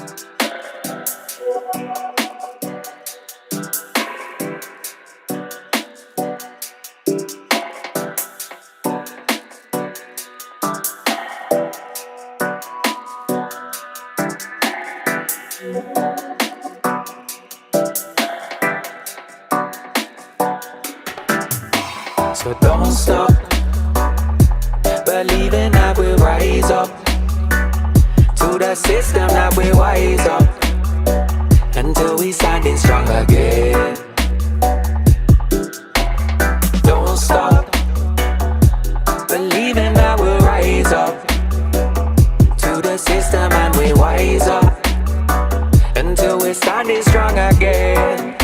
So don't stop believing that we'll rise up to the system, that we're wise up until we standing strong again. Don't stop believing that we'll rise up to the system and we wise up until we're standing strong again.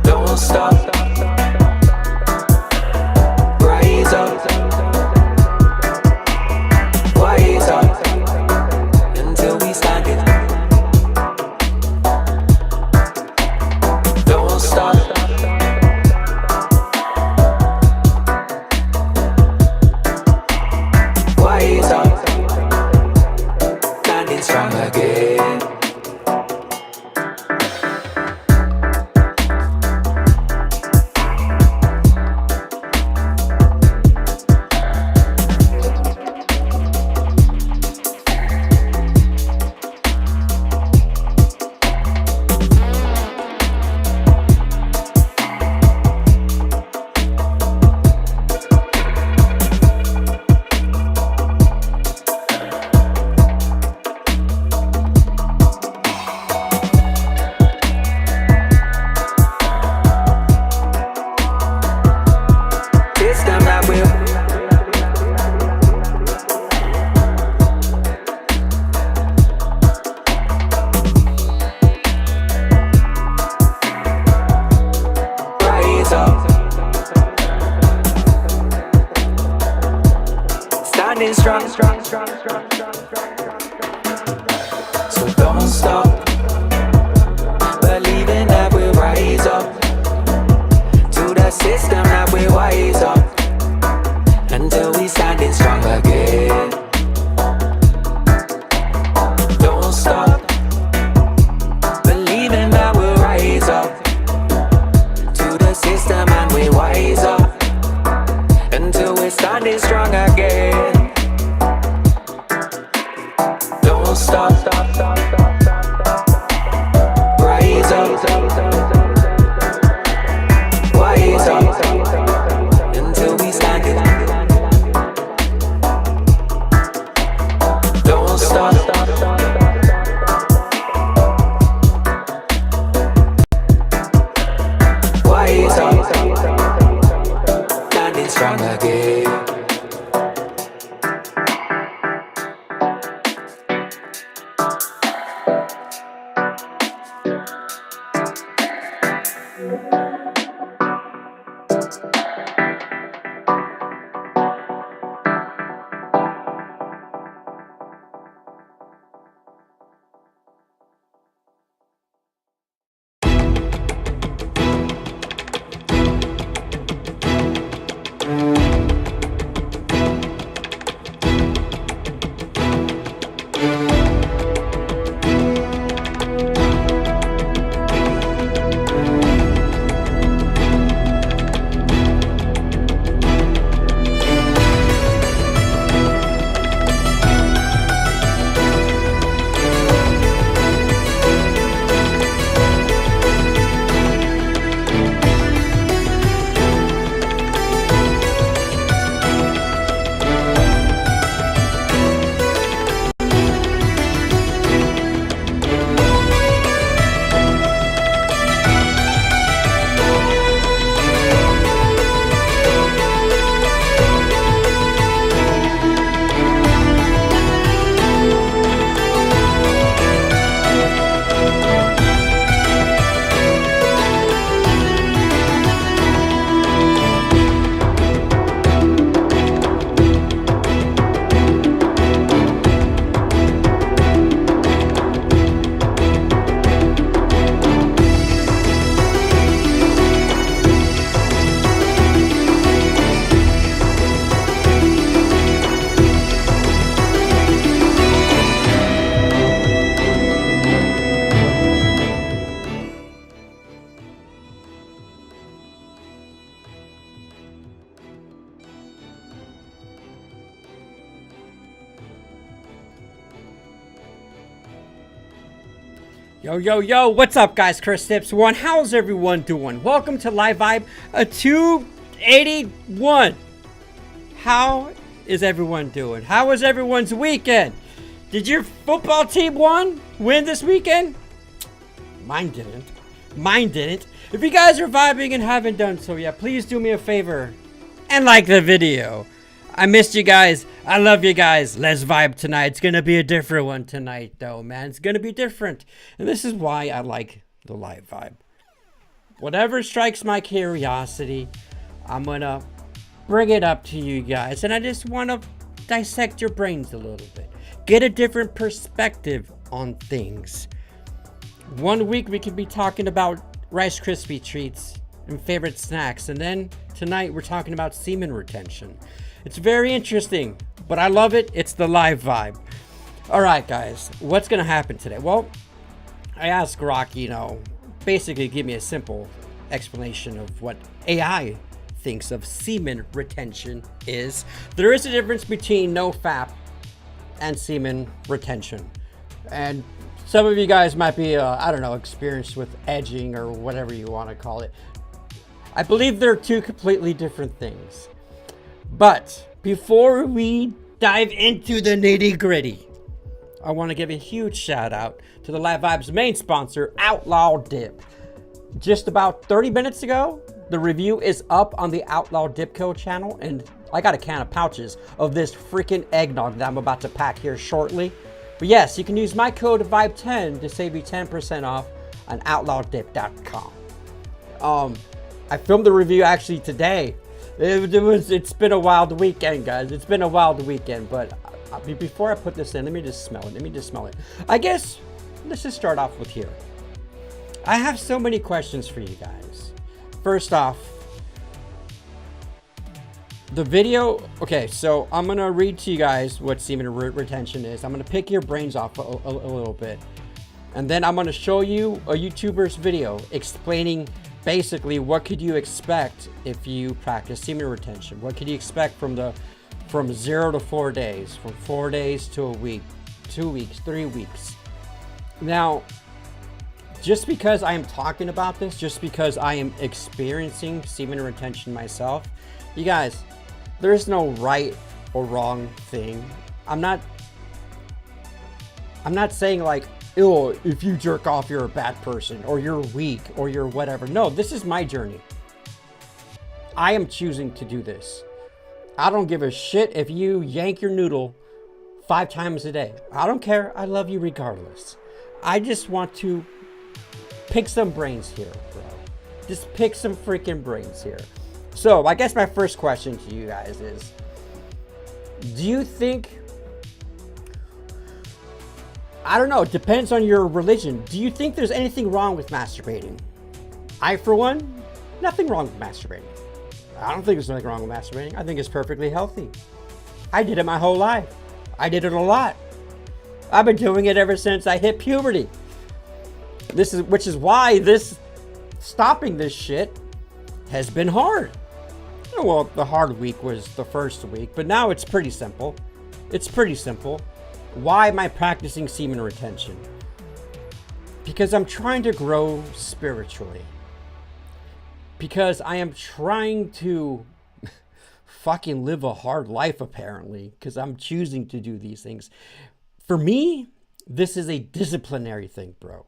Don't stop, rise up, wise up until we standing. Don't stop. Wise up, standing strong again. Standing strong, strong, strong, strong, strong, strong. So don't stop believing that we'll rise up to the system, that we're wise up until we standing strong again. Don't stop believing that we'll rise up to the system and we wise up until we're standing strong again. Don't stop, stop, stop, stop, stop, stop. Rise up, wise up until we standing. Don't stop, stop, stop, wise up, standing strong again. Yo, what's up, guys? Chris Tips 1. How's everyone doing? Welcome to Live Vibe 281. How is everyone doing? How was everyone's weekend? Did your football team win this weekend? Mine didn't. If you guys are vibing and haven't done so yet, please do me a favor and like the video. I missed you guys. I love you guys. Let's vibe tonight. It's going to be a different one tonight, though, man. It's going to be different. And this is why I like the live vibe. Whatever strikes my curiosity, I'm going to bring it up to you guys. And I just want to dissect your brains a little bit. Get a different perspective on things. One week we could be talking about Rice Krispie treats and favorite snacks. And then tonight we're talking about semen retention. It's very interesting, but I love it. It's the live vibe. All right, guys, what's going to happen today? Well, I asked Grok, basically give me a simple explanation of what AI thinks of semen retention is. There is a difference between NoFap and semen retention. And some of you guys might be, experienced with edging or whatever you want to call it. I believe they're two completely different things. But before we dive into the nitty gritty, I want to give a huge shout out to the Live Vibe's main sponsor, Outlaw Dip. Just about 30 minutes ago, the review is up on the Outlaw Dip Co. channel, and I got a can of pouches of this freaking eggnog that I'm about to pack here shortly. But yes, you can use my code VIBE10 to save you 10% off on outlawdip.com. I filmed the review actually today. It's been a wild weekend, guys. It's been a wild weekend, but before I put this in, let me just smell it. I guess let's just start off with here. I have so many questions for you guys. First off, the video. Okay, so I'm gonna read to you guys what semen retention is. I'm gonna pick your brains off a little bit, and then I'm gonna show you a YouTuber's video explaining basically what could you expect if you practice semen retention. What could you expect from 0 to 4 days, from 4 days to a week, 2 weeks, 3 weeks. Now, just because I am talking about this, just because I am experiencing semen retention myself, you guys, there's no right or wrong thing. I'm not saying like, ew, if you jerk off, you're a bad person, or you're weak, or you're whatever. No, this is my journey. I am choosing to do this. I don't give a shit if you yank your noodle 5 times a day. I don't care. I love you regardless. I just want to pick some brains here, bro. Just pick some freaking brains here. So, I guess my first question to you guys is, do you think, I don't know, it depends on your religion. Do you think there's anything wrong with masturbating? I, for one, nothing wrong with masturbating. I don't think there's nothing wrong with masturbating. I think it's perfectly healthy. I did it my whole life. I did it a lot. I've been doing it ever since I hit puberty. Which is why stopping this shit has been hard. Well, the hard week was the first week, but now it's pretty simple. Why am I practicing semen retention? Because I'm trying to grow spiritually. Because I am trying to fucking live a hard life, apparently. Because I'm choosing to do these things. For me, this is a disciplinary thing, bro.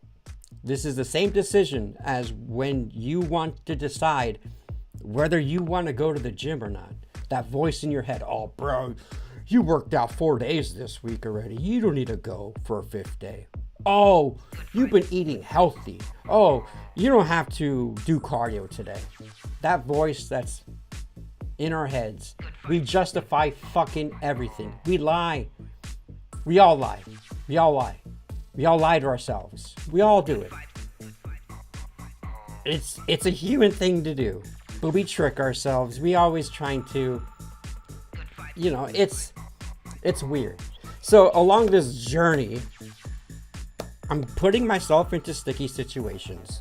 This is the same decision as when you want to decide whether you want to go to the gym or not. That voice in your head, oh, bro, you worked out 4 days this week already. You don't need to go for a 5th day. Oh, you've been eating healthy. Oh, you don't have to do cardio today. That voice that's in our heads. We justify fucking everything. We lie. We all lie. We all lie to ourselves. We all do it. It's a human thing to do. But we trick ourselves. We always trying to, it's weird. So along this journey, I'm putting myself into sticky situations.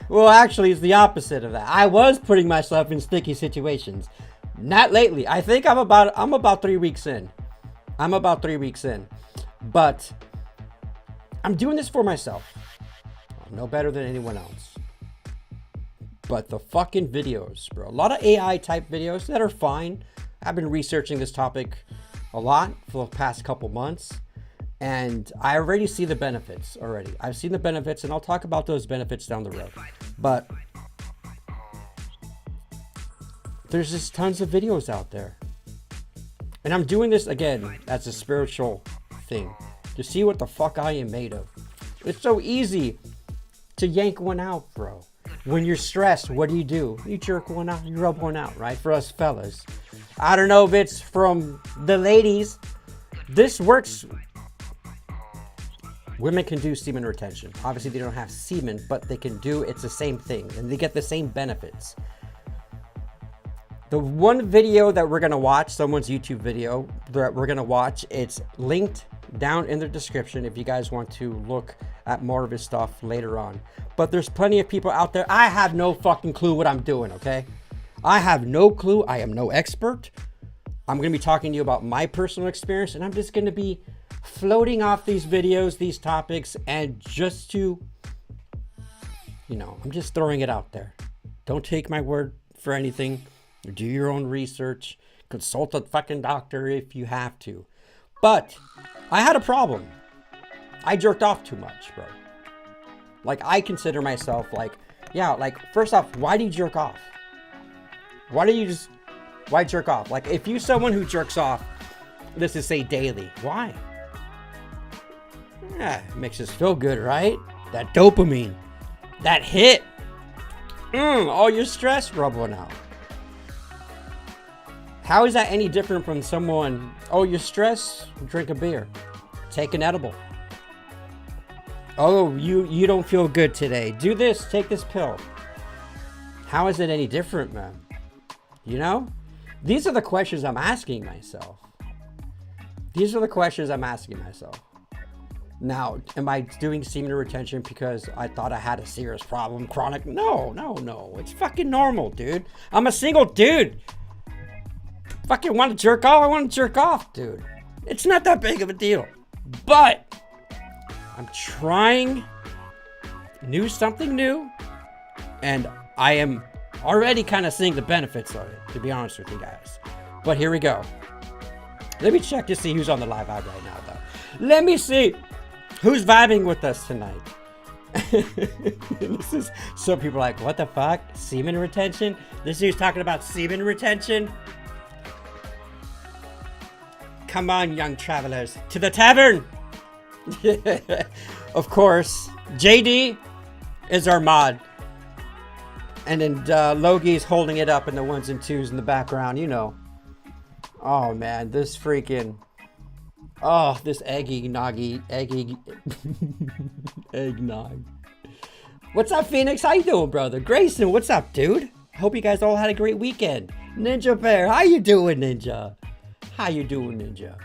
Well, actually, it's the opposite of that. I was putting myself in sticky situations. Not lately. I think I'm about 3 weeks in. But I'm doing this for myself. I'm no better than anyone else. But the fucking videos, bro. A lot of AI type videos that are fine. I've been researching this topic a lot for the past couple months. And I already see the benefits already. I've seen the benefits, and I'll talk about those benefits down the road. But there's just tons of videos out there. And I'm doing this, again, as a spiritual thing. To see what the fuck I am made of. It's so easy to yank one out, bro. When you're stressed, what do? You jerk one out. You rub one out, right? For us fellas. I don't know if it's from the ladies. This works. Women can do semen retention. Obviously, they don't have semen, but they can do, it's the same thing. And they get the same benefits. The one video that we're going to watch, someone's YouTube video that we're going to watch, it's linked down in the description if you guys want to look at more of his stuff later on. But there's plenty of people out there. I have no fucking clue what I'm doing, okay? I have no clue. I am no expert. I'm going to be talking to you about my personal experience, and I'm just going to be floating off these videos, these topics, and just to, you know, I'm just throwing it out there. Don't take my word for anything. Do your own research. Consult a fucking doctor if you have to. But I had a problem. I jerked off too much, bro. Like, I consider myself like, yeah, like, first off, why do you jerk off? Why jerk off? Like, if you're someone who jerks off, let's just say daily, why? Yeah, it makes us feel good, right? That dopamine, that hit. All your stress, rub one out. How is that any different from someone, oh, you're stressed, drink a beer, take an edible. Oh, you don't feel good today, do this, take this pill. How is it any different, man? You know? These are the questions I'm asking myself. These are the questions I'm asking myself. Now, am I doing semen retention because I thought I had a serious problem, chronic? No. It's fucking normal, dude. I'm a single dude. Fucking want to jerk off? I want to jerk off, dude. It's not that big of a deal. But I'm trying something new, and I am already kind of seeing the benefits of it, to be honest with you guys. But here we go. Let me check to see who's on the live vibe right now, though. Let me see who's vibing with us tonight. This is, some people are like, what the fuck? Semen retention? This dude's talking about semen retention? Come on, young travelers, to the tavern. Of course, JD is our mod. And then Logi's holding it up in the ones and twos in the background, you know. Oh, man, this freaking... Oh, this eggnog. What's up, Phoenix? How you doing, brother? Grayson, what's up, dude? Hope you guys all had a great weekend. Ninja Bear, how you doing, Ninja? How you doing, Ninja?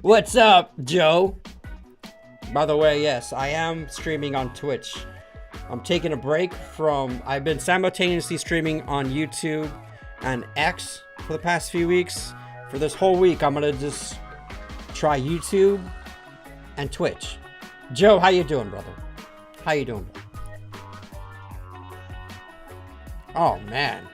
What's up, Joe? By the way, yes, I am streaming on Twitch. I'm taking a break from... I've been simultaneously streaming on YouTube and X for the past few weeks. For this whole week, I'm gonna just try YouTube and Twitch. Joe, how you doing, brother? How you doing? Oh, man.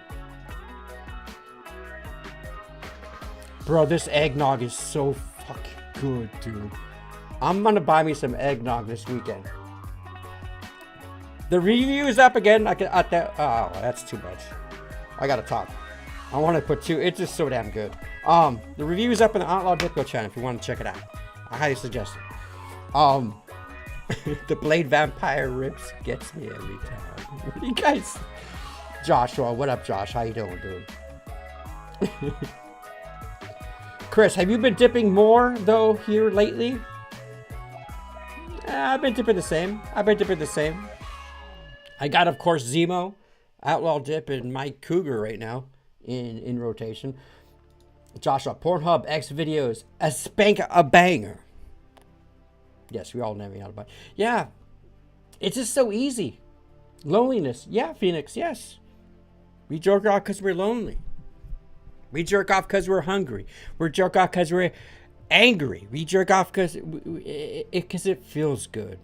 Bro, this eggnog is so fucking good, dude. I'm gonna buy me some eggnog this weekend. The review is up again. Oh, that's too much. I gotta talk. I want to put two. It's just so damn good. The review is up in the Outlaw Disco channel if you want to check it out. I highly suggest it. The Blade Vampire rips gets me every time. You guys. Joshua, what up, Josh? How you doing, dude? Chris, have you been dipping more, though, here lately? I've been dipping the same. I got, of course, ZIMO, Outlaw Dip, and Mike Cougar right now in rotation. Joshua, Pornhub, X videos, a banger. Yes, we all never know about it. Yeah, it's just so easy. Loneliness. Yeah, Phoenix, yes. We jerk off because we're lonely. We jerk off because we're hungry. We jerk off because we're angry. We jerk off because it feels good.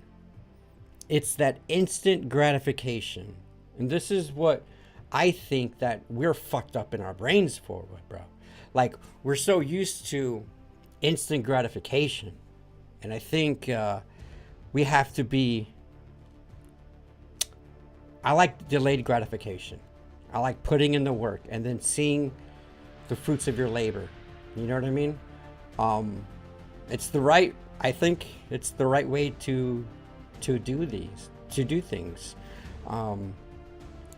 It's that instant gratification. And this is what I think that we're fucked up in our brains for, bro. Like, we're so used to instant gratification. And I think we have to be... I like delayed gratification. I like putting in the work and then seeing the fruits of your labor. You know what I mean? I think it's the right way to do things.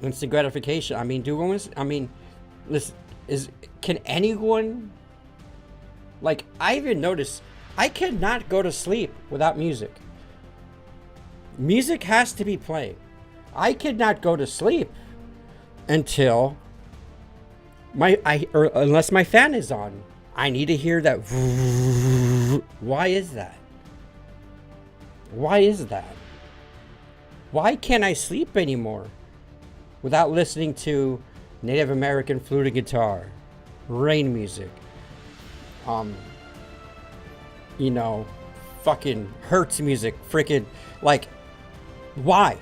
Instant gratification. I mean, listen, can anyone, like, I even noticed I cannot go to sleep without music. Music has to be playing. I could not go to sleep until unless my fan is on. I need to hear that. Why is that? Why is that? Why can't I sleep anymore without listening to Native American flute and guitar, rain music, fucking Hertz music, freaking, like, why?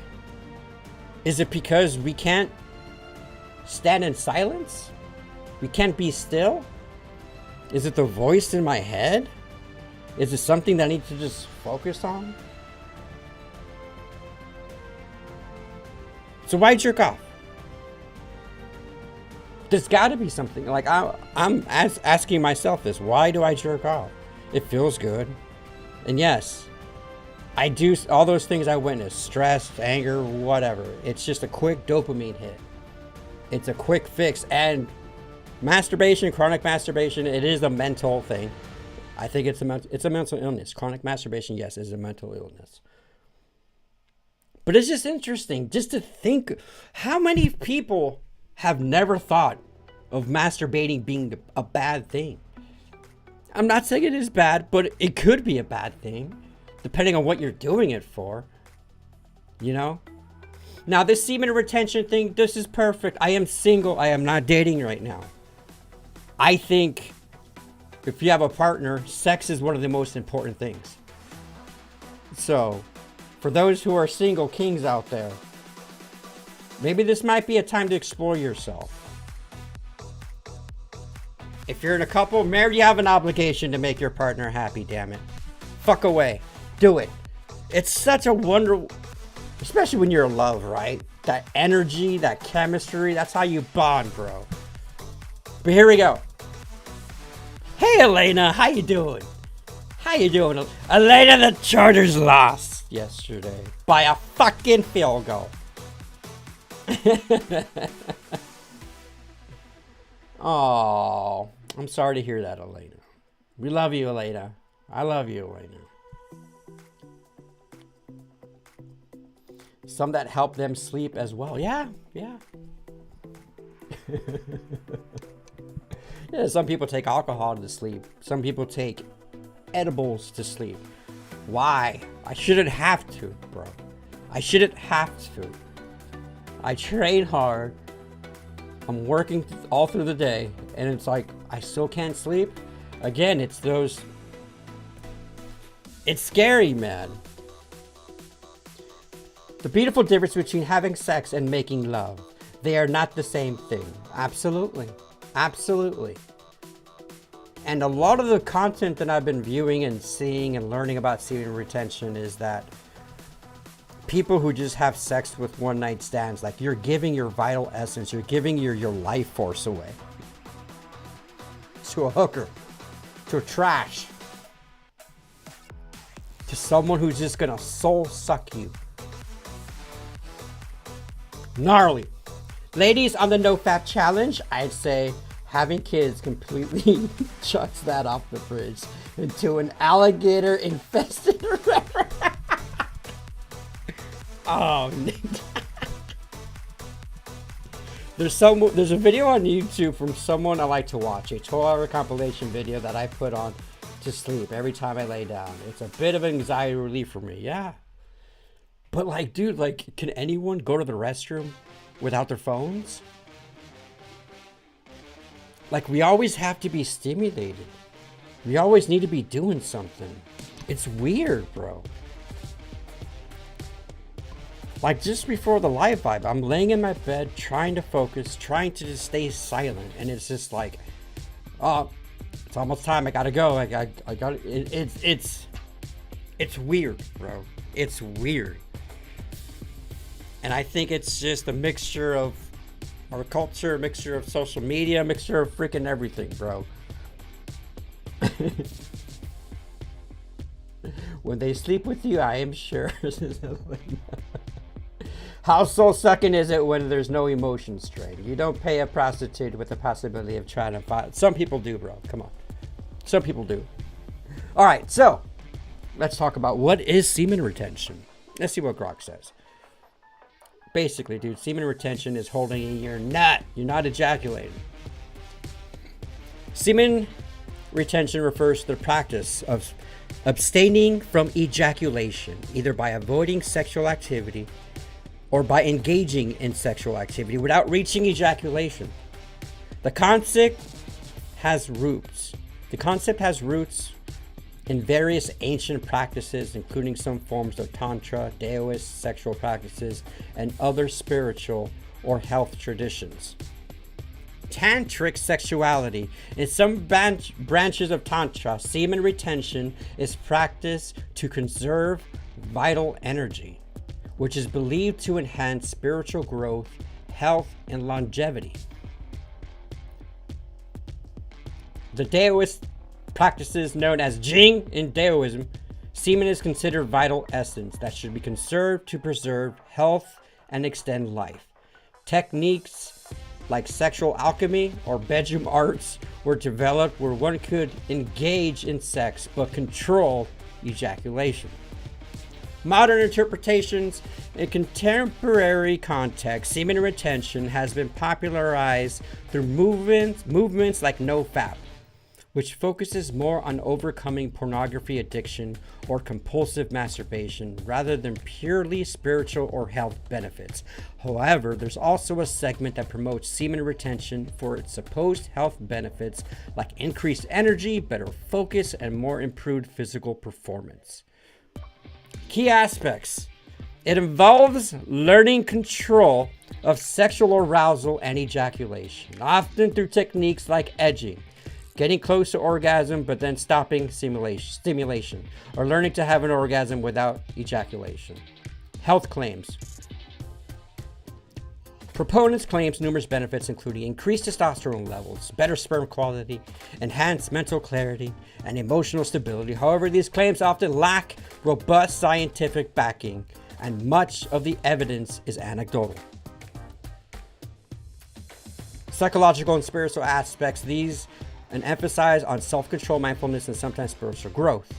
Is it because we can't stand in silence? We can't be still? Is it the voice in my head? Is it something that I need to just focus on? So why jerk off? There's got to be something. Like, I'm asking myself this. Why do I jerk off? It feels good. And yes, I do all those things I witnessed. Stress, anger, whatever. It's just a quick dopamine hit. It's a quick fix. And masturbation, chronic masturbation, it is a mental thing. I think it's a mental illness. Chronic masturbation, yes, is a mental illness. But it's just interesting just to think how many people have never thought of masturbating being a bad thing. I'm not saying it is bad, but it could be a bad thing, depending on what you're doing it for. You know? Now, this semen retention thing, this is perfect. I am single. I am not dating right now. I think if you have a partner, sex is one of the most important things. So, for those who are single kings out there, maybe this might be a time to explore yourself. If you're in a couple, maybe you have an obligation to make your partner happy, damn it. Fuck away. Do it. It's such a wonderful, especially when you're in love, right? That energy, that chemistry, that's how you bond, bro. But here we go. Hey, Elena, how you doing? How you doing? Elena, the Chargers lost yesterday by a fucking field goal. Oh, I'm sorry to hear that, Elena. We love you, Elena. I love you, Elena. Some that help them sleep as well. Yeah. Yeah, some people take alcohol to sleep. Some people take edibles to sleep. Why? I shouldn't have to, bro. I shouldn't have to. I train hard. I'm working all through the day, and it's like I still can't sleep. Again, it's those. It's scary, man. The beautiful difference between having sex and making love. They are not the same thing. Absolutely. Absolutely. And a lot of the content that I've been viewing and seeing and learning about semen retention is that people who just have sex with one night stands, like, you're giving your vital essence, you're giving your life force away to a hooker, to a trash, to someone who's just gonna soul suck you. Gnarly. Ladies, on the no fap challenge, I'd say having kids completely chucks that off the fridge into an alligator infested river. Oh, there's a video on YouTube from someone I like to watch, a 12-hour compilation video that I put on to sleep every time I lay down. It's a bit of anxiety relief for me, yeah. But, like, dude, like, can anyone go to the restroom without their phones? Like, we always have to be stimulated. We always need to be doing something. It's weird, bro. Like just before the live vibe, I'm laying in my bed trying to focus, trying to just stay silent, and it's just like, oh, it's almost time. I gotta go. I got it's weird, bro. It's weird, and I think it's just a mixture of our culture, a mixture of social media, a mixture of freaking everything, bro. When they sleep with you, I am sure. How soul sucking is it when there's no emotion strain? You don't pay a prostitute with the possibility of trying to find. Some people do, bro. Come on. Some people do. All right, so let's talk about what is semen retention. Let's see what Grok says. Basically, dude, semen retention is holding in your nut. You're not ejaculating. Semen retention refers to the practice of abstaining from ejaculation, either by avoiding sexual activity or by engaging in sexual activity without reaching ejaculation. The concept has roots. In various ancient practices, including some forms of Tantra, Taoist sexual practices, and other spiritual or health traditions. Tantric sexuality. In some branches of Tantra, semen retention is practiced to conserve vital energy, which is believed to enhance spiritual growth, health, and longevity. The Taoist practices known as Jing in Taoism, semen is considered vital essence that should be conserved to preserve health and extend life. Techniques like sexual alchemy or bedroom arts were developed where one could engage in sex but control ejaculation. Modern interpretations in contemporary context, semen retention has been popularized through movements like NoFap, which focuses more on overcoming pornography addiction or compulsive masturbation rather than purely spiritual or health benefits. However, there's also a segment that promotes semen retention for its supposed health benefits like increased energy, better focus, and more improved physical performance. Key aspects. It involves learning control of sexual arousal and ejaculation, often through techniques like edging, getting close to orgasm but then stopping stimulation, or learning to have an orgasm without ejaculation. Health claims. Proponents claims numerous benefits including increased testosterone levels, better sperm quality, enhanced mental clarity, and emotional stability. However, these claims often lack robust scientific backing, and much of the evidence is anecdotal. Psychological and spiritual aspects, these and emphasize on self-control, mindfulness, and sometimes spiritual growth.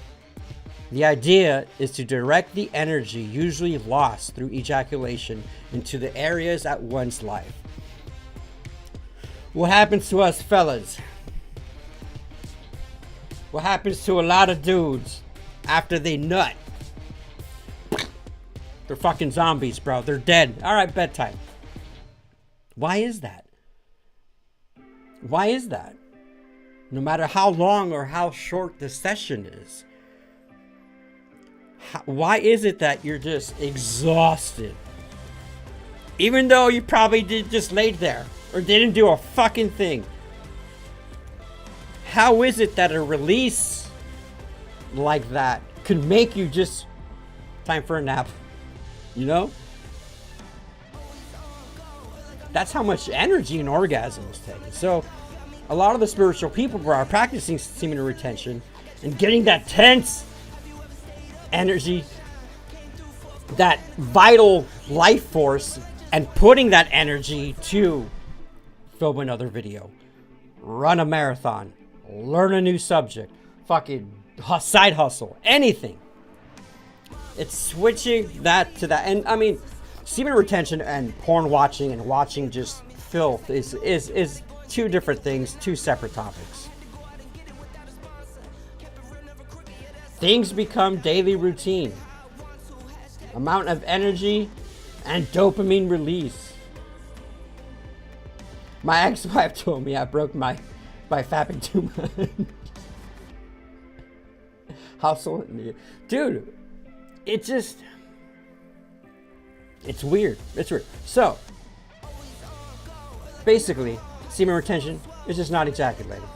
The idea is to direct the energy usually lost through ejaculation into the areas at one's life. What happens to us fellas? What happens to a lot of dudes after they nut? They're fucking zombies, bro. They're dead. All right, bedtime. Why is that? Why is that? No matter how long or how short the session is. Why is it that you're just exhausted? Even though you probably just laid there or didn't do a fucking thing. How is it that a release like that could make you just time for a nap? You know? That's how much energy an orgasm is taking. So a lot of the spiritual people are practicing semen retention and getting that tense energy, that vital life force, and putting that energy to film another video, run a marathon, learn a new subject, fucking side hustle, anything. It's switching that to that. And I mean, semen retention and porn watching and watching just filth is two different things, two separate topics. Things become daily routine. Amount of energy and dopamine release. My ex-wife told me I broke by fapping too much. hustle. Dude, it's weird. It's weird. So, basically, semen retention is just not ejaculating.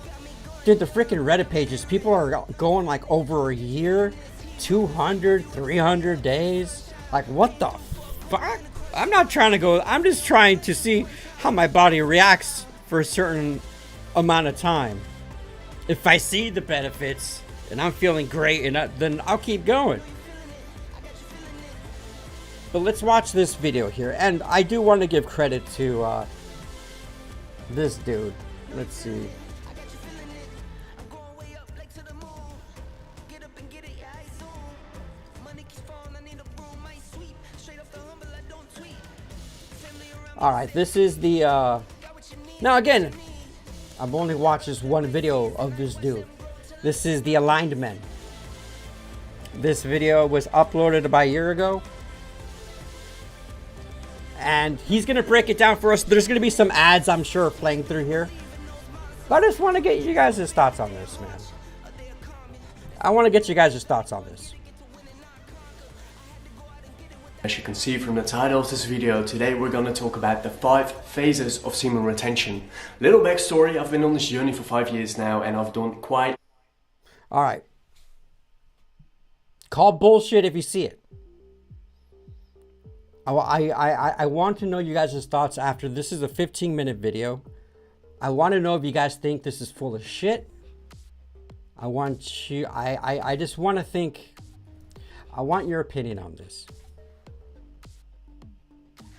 Dude, the freaking Reddit pages, people are going like over a year, 200, 300 days. Like, what the fuck? I'm not trying to go, I'm just trying to see how my body reacts for a certain amount of time. If I see the benefits and I'm feeling great, and then I'll keep going. But let's watch this video here. And I do want to give credit to this dude. Let's see. Alright, this is the, now again, I've only watched this one video of this dude. This is the Aligned Men. This video was uploaded about a year ago. And he's going to break it down for us. There's going to be some ads, I'm sure, playing through here. But I just want to get you guys' thoughts on this, man. I want to get you guys' thoughts on this. As you can see from the title of this video, today we're going to talk about the 5 phases of semen retention. Little backstory, I've been on this journey for 5 years now and I've done quite... Alright. Call bullshit if you see it. I want to know you guys' thoughts after. This is a 15-minute video. I want to know if you guys think this is full of shit. I just want to think... I want your opinion on this.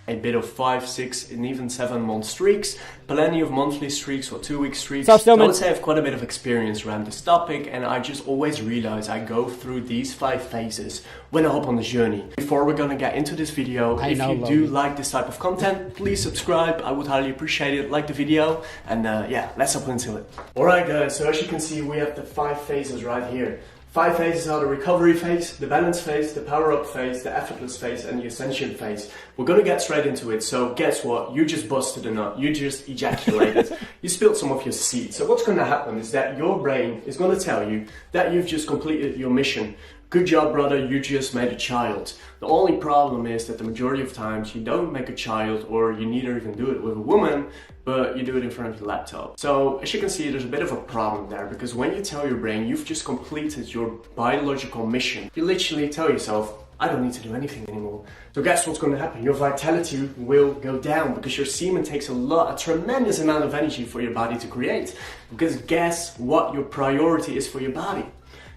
A bit of 5, 6 and even 7 month streaks, plenty of monthly streaks or 2-week streaks. So I would say I have quite a bit of experience around this topic, and I just always realize I go through these 5 phases when I hop on the journey. Before we're gonna get into this video, if you do like this type of content, please subscribe. I would highly appreciate it. Like the video, and yeah, let's hop into it. Alright guys, so as you can see, we have the 5 phases right here. 5 phases are the recovery phase, the balance phase, the power-up phase, the effortless phase, and the ascension phase. We're gonna get straight into it. So guess what? You just busted a nut. You just ejaculated. You spilled some of your seed. So what's gonna happen is that your brain is gonna tell you that you've just completed your mission. Good job, brother, you just made a child. The only problem is that the majority of times you don't make a child, or you neither even do it with a woman, but you do it in front of your laptop. So as you can see, there's a bit of a problem there, because when you tell your brain you've just completed your biological mission, you literally tell yourself, I don't need to do anything anymore. So guess what's going to happen? Your vitality will go down, because your semen takes a tremendous amount of energy for your body to create. Because guess what your priority is for your body?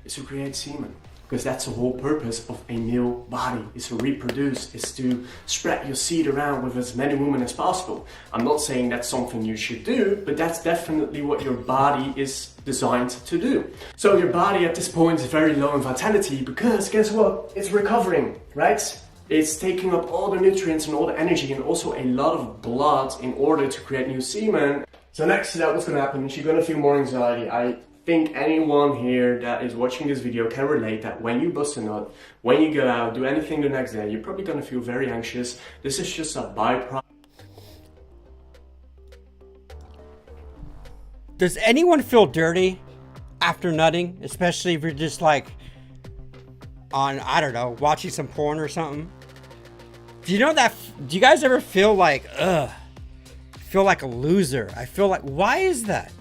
It's to create semen. Because that's the whole purpose of a male body, is to reproduce, is to spread your seed around with as many women as possible. I'm not saying that's something you should do, but that's definitely what your body is designed to do. So your body at this point is very low in vitality, because guess what? It's recovering, right? It's taking up all the nutrients and all the energy, and also a lot of blood in order to create new semen. So next to that, what's going to happen is you're going to feel more anxiety. I think anyone here that is watching this video can relate that when you bust a nut, when you go out, do anything the next day, you're probably going to feel very anxious. This is just a byproduct. Does anyone feel dirty after nutting? Especially if you're just like on, I don't know, watching some porn or something? Do you know that? Do you guys ever feel like, ugh, I feel like a loser? I feel like, why is that?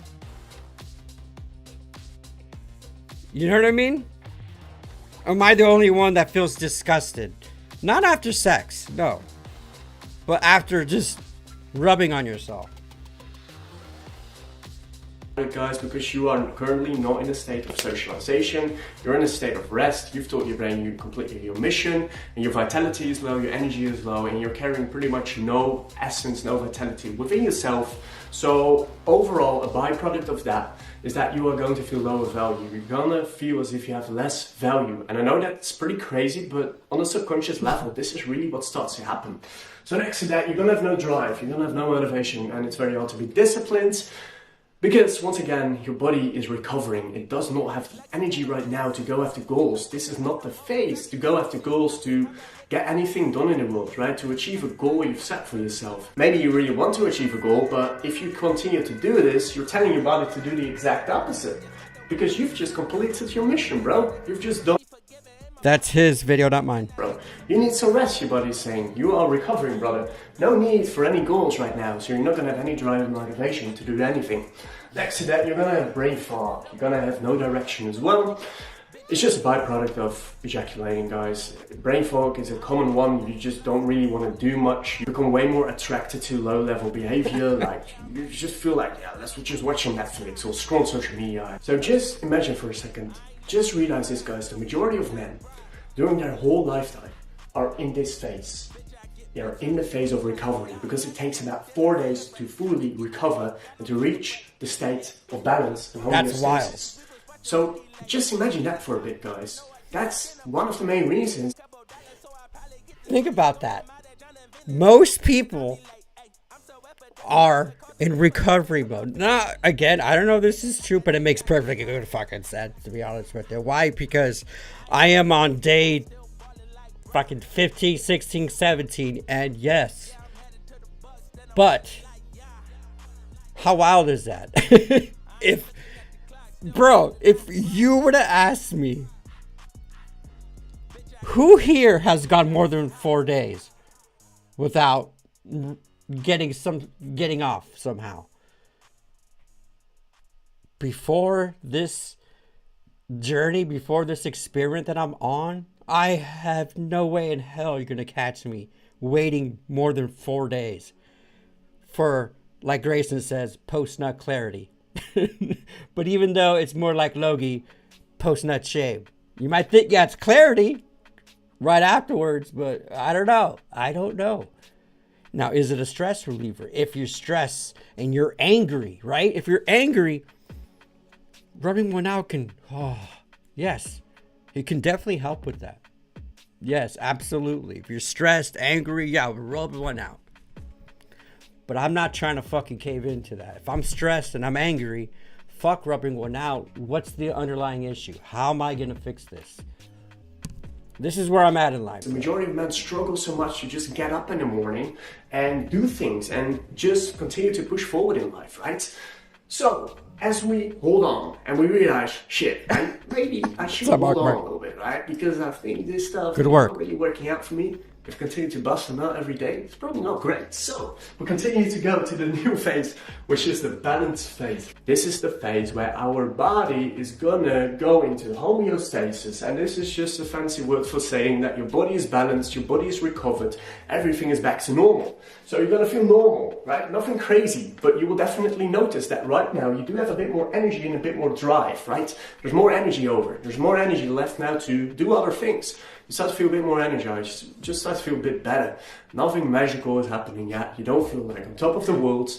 You know what I mean? Or am I the only one that feels disgusted? Not after sex, no. But after just rubbing on yourself. Guys, because you are currently not in a state of socialization, you're in a state of rest, you've taught your brain you completed your mission, and your vitality is low, your energy is low, and you're carrying pretty much no essence, no vitality within yourself. So overall, a byproduct of that is that you are going to feel lower value. You're gonna feel as if you have less value. And I know that's pretty crazy, but on a subconscious level, this is really what starts to happen. So next to that, you're gonna have no drive, you're gonna have no motivation, and it's very hard to be disciplined. Because once again, your body is recovering. It does not have the energy right now to go after goals. This is not the phase to go after goals, to get anything done in the world, right? To achieve a goal you've set for yourself. Maybe you really want to achieve a goal, but if you continue to do this, you're telling your body to do the exact opposite. because you've just completed your mission, bro. You've just done. That's his video, not mine. Bro, you need some rest, your body's saying. You are recovering, brother. No need for any goals right now, so you're not gonna have any drive and motivation to do anything. Next to that, you're gonna have brain fog. You're gonna have no direction as well. It's just a byproduct of ejaculating, guys. Brain fog is a common one. You just don't really want to do much. You become way more attracted to low-level behavior. Like, you just feel like, yeah, let's just watching Netflix or scroll social media. So just imagine for a second. Just realize this, guys. The majority of men, during their whole lifetime, are in this phase. They are in the phase of recovery because it takes about 4 days to fully recover and to reach the state of balance and homeostasis. That's wild. So just imagine that for a bit, guys. That's one of the main reasons. Think about that. Most people are in recovery mode. Now, again, I don't know if this is true, but it makes perfectly good fucking sense, to be honest with you. Why? Because I am on day fucking 15, 16, 17, and yes. But how wild is that? Bro, if you were to ask me, who here has gone more than 4 days without getting off somehow? Before this journey, before this experiment that I'm on, I have no way in hell you're going to catch me waiting more than 4 days for, like Grayson says, post-nut clarity. But even though it's more like Logie, post-nut shave. You might think, yeah, it's clarity right afterwards, but I don't know. Now, is it a stress reliever? If you're stressed and you're angry, right? If you're angry, rubbing one out can, yes, it can definitely help with that. Yes, absolutely. If you're stressed, angry, yeah, rub one out. But I'm not trying to fucking cave into that. If I'm stressed and I'm angry, fuck rubbing one out. What's the underlying issue? How am I going to fix this? This is where I'm at in life. The majority of men struggle so much to just get up in the morning and do things and just continue to push forward in life, right? So, as we hold on and we realize, shit, maybe I should hold on a little bit, right? Because I think this stuff is not really working out for me. If I continue to bust them out every day, it's probably not great. So, we continue to go to the new phase, which is the balance phase. This is the phase where our body is gonna go into homeostasis. And this is just a fancy word for saying that your body is balanced, your body is recovered, everything is back to normal. So you're gonna feel normal, right? Nothing crazy, but you will definitely notice that right now you do have a bit more energy and a bit more drive, right? There's more energy over. There's more energy left now to do other things. You start to feel a bit more energized, just start to feel a bit better. Nothing magical is happening yet. You don't feel like on top of the world,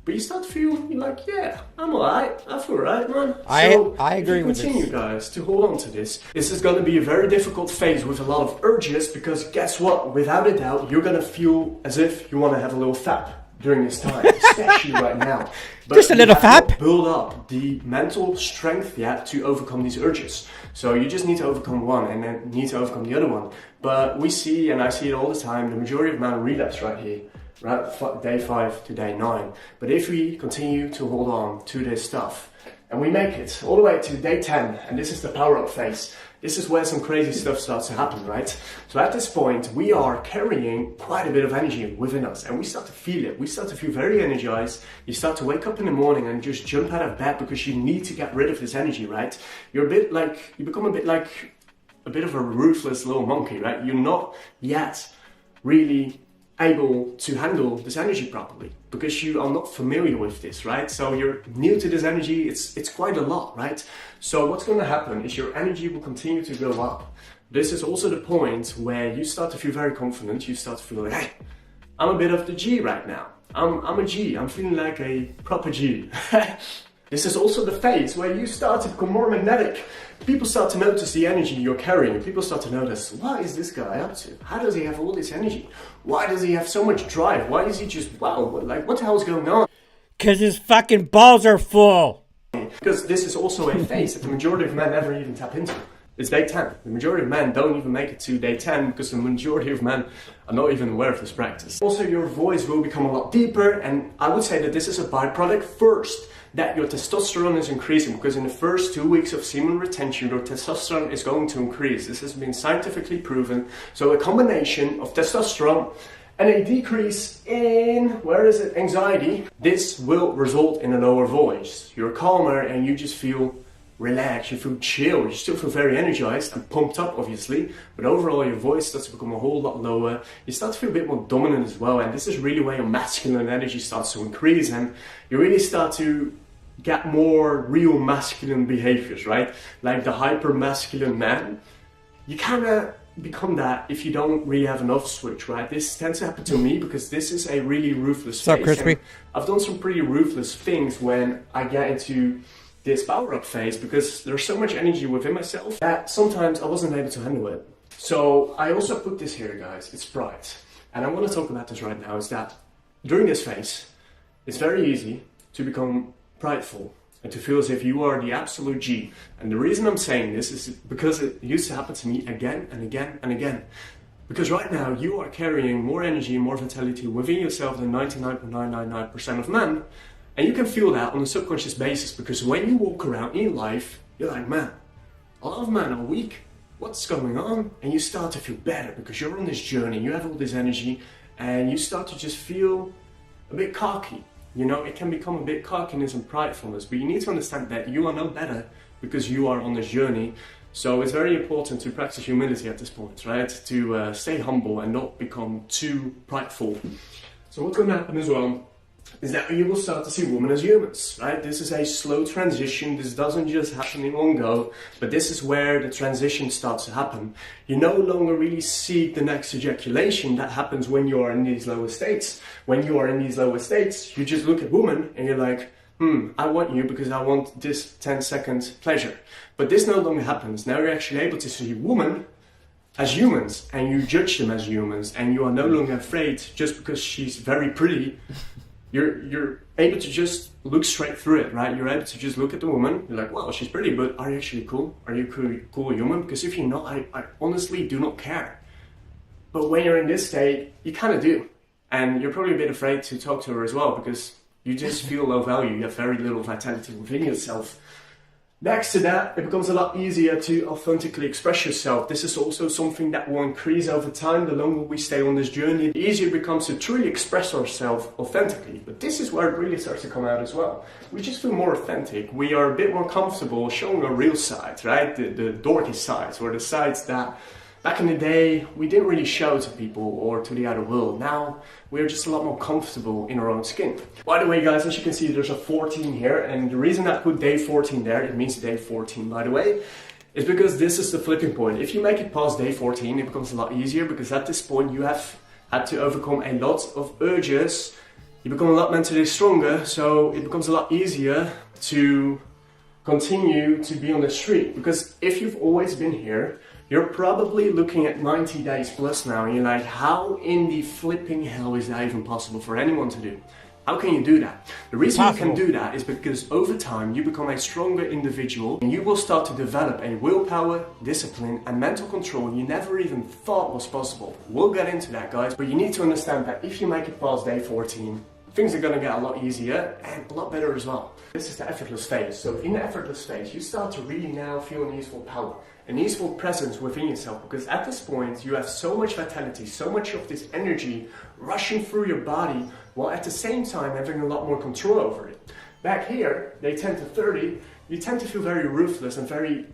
but you start to feel like, yeah, I'm alright. I feel alright, man. I agree with this. Continue, guys, to hold on to this. This is going to be a very difficult phase with a lot of urges, because guess what? Without a doubt, you're going to feel as if you want to have a little fap during this time, especially right now. But just a little fap. Build up the mental strength yet to overcome these urges. So you just need to overcome one and then need to overcome the other one. But we see, and I see it all the time, the majority of men relapse right here, right? Day 5 to day 9. But if we continue to hold on to this stuff and we make it all the way to day 10, and this is the power up phase, this is where some crazy stuff starts to happen, right? So at this point, we are carrying quite a bit of energy within us, and we start to feel it. We start to feel very energized. You start to wake up in the morning and just jump out of bed because you need to get rid of this energy, right? You become a bit like a bit of a ruthless little monkey, right? You're not yet really able to handle this energy properly because you are not familiar with this, right? So you're new to this energy. It's quite a lot, right? So what's going to happen is your energy will continue to go up. This is also the point where you start to feel very confident. You start to feel like, hey, I'm a bit of the G right now. I'm a G. I'm feeling like a proper G. This is also the phase where you start to become more magnetic. People start to notice the energy you're carrying. People start to notice, what is this guy up to? How does he have all this energy? Why does he have so much drive? Why is he just, wow, like what the hell is going on? Because his fucking balls are full. Because this is also a phase that the majority of men never even tap into. It's day 10. The majority of men don't even make it to day 10 because the majority of men are not even aware of this practice. Also, your voice will become a lot deeper, and I would say that this is a byproduct first. that your testosterone is increasing, because in the first 2 weeks of semen retention, your testosterone is going to increase. This has been scientifically proven. So a combination of testosterone and a decrease in, anxiety, this will result in a lower voice. You're calmer and you just feel relaxed, you feel chill, you still feel very energized and pumped up obviously, but overall your voice starts to become a whole lot lower. You start to feel a bit more dominant as well, and this is really where your masculine energy starts to increase, and you really start to get more real masculine behaviors, right? Like the hyper masculine man, you kind of become that if you don't really have an off switch, right? This tends to happen to me because this is a really ruthless phase. What's up, Crispy? I've done some pretty ruthless things when I get into this power up phase, because there's so much energy within myself that sometimes I wasn't able to handle it. So I also put this here, guys. It's pride, and I want to talk about this right now. Is that during this phase, it's very easy to become prideful and to feel as if you are the absolute G. And the reason I'm saying this is because it used to happen to me again and again and again. Because right now you are carrying more energy and more vitality within yourself than 99.999% of men. And you can feel that on a subconscious basis, because when you walk around in life, you're like, man, a lot of men are weak. What's going on? And you start to feel better because you're on this journey, you have all this energy, and you start to just feel a bit cocky. You know, it can become a bit cockiness and pridefulness, but you need to understand that you are no better because you are on this journey. So it's very important to practice humility at this point, right? To stay humble and not become too prideful. So what's going to happen as well is that you will start to see women as humans, right? This is a slow transition. This doesn't just happen in one go, but this is where the transition starts to happen. You no longer really seek the next ejaculation that happens when you are in these lower states. When you are in these lower states, you just look at women and you're like, I want you because I want this 10-second pleasure. But this no longer happens. Now you're actually able to see women as humans, and you judge them as humans, and you are no longer afraid just because she's very pretty. You're able to just look straight through it, right? You're able to just look at the woman, you're like, wow, she's pretty, but are you actually cool? Are you cool human? Because if you're not, I honestly do not care. But when you're in this state, you kind of do. And you're probably a bit afraid to talk to her as well, because you just feel low value, you have very little vitality within yourself. Next to that, it becomes a lot easier to authentically express yourself. This is also something that will increase over time. The longer we stay on this journey, the easier it becomes to truly express ourselves authentically. But this is where it really starts to come out as well. We just feel more authentic. We are a bit more comfortable showing our real sides, right? The dorky sides, or the sides that back in the day we didn't really show to people or to the outer world. Now we're just a lot more comfortable in our own skin. By the way, guys, as you can see, there's a 14 here, and the reason I put day 14 there, it means day 14 by the way, is because this is the flipping point. If you make it past day 14, it becomes a lot easier, because at this point you have had to overcome a lot of urges. You become a lot mentally stronger, so it becomes a lot easier to continue to be on the street. Because if you've always been here, you're probably looking at 90 days plus now, and you're like, how in the flipping hell is that even possible for anyone to do? How can you do that? The reason you can do that is because over time you become a stronger individual, and you will start to develop a willpower, discipline and mental control you never even thought was possible. We'll get into that, guys, but you need to understand that if you make it past day 14, things are going to get a lot easier and a lot better as well. This is the effortless phase. So in the effortless phase, you start to really now feel an easeful power, an easeful presence within yourself, because at this point you have so much vitality, so much of this energy rushing through your body, while at the same time having a lot more control over it. Back here, day 10 to 30, you tend to feel very ruthless and very,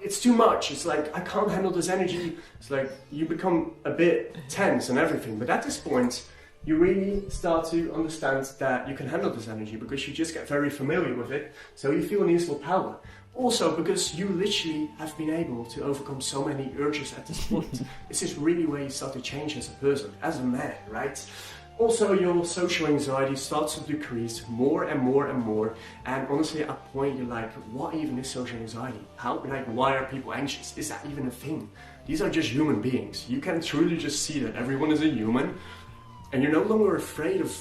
it's too much. It's like, I can't handle this energy. It's like you become a bit tense and everything. But at this point, you really start to understand that you can handle this energy, because you just get very familiar with it. So you feel an easeful power. Also, because you literally have been able to overcome so many urges at this point. This is really where you start to change as a person, as a man, right? Also, your social anxiety starts to decrease more and more and more. And honestly, at a point you're like, what even is social anxiety? Why are people anxious? Is that even a thing? These are just human beings. You can truly just see that everyone is a human, and you're no longer afraid of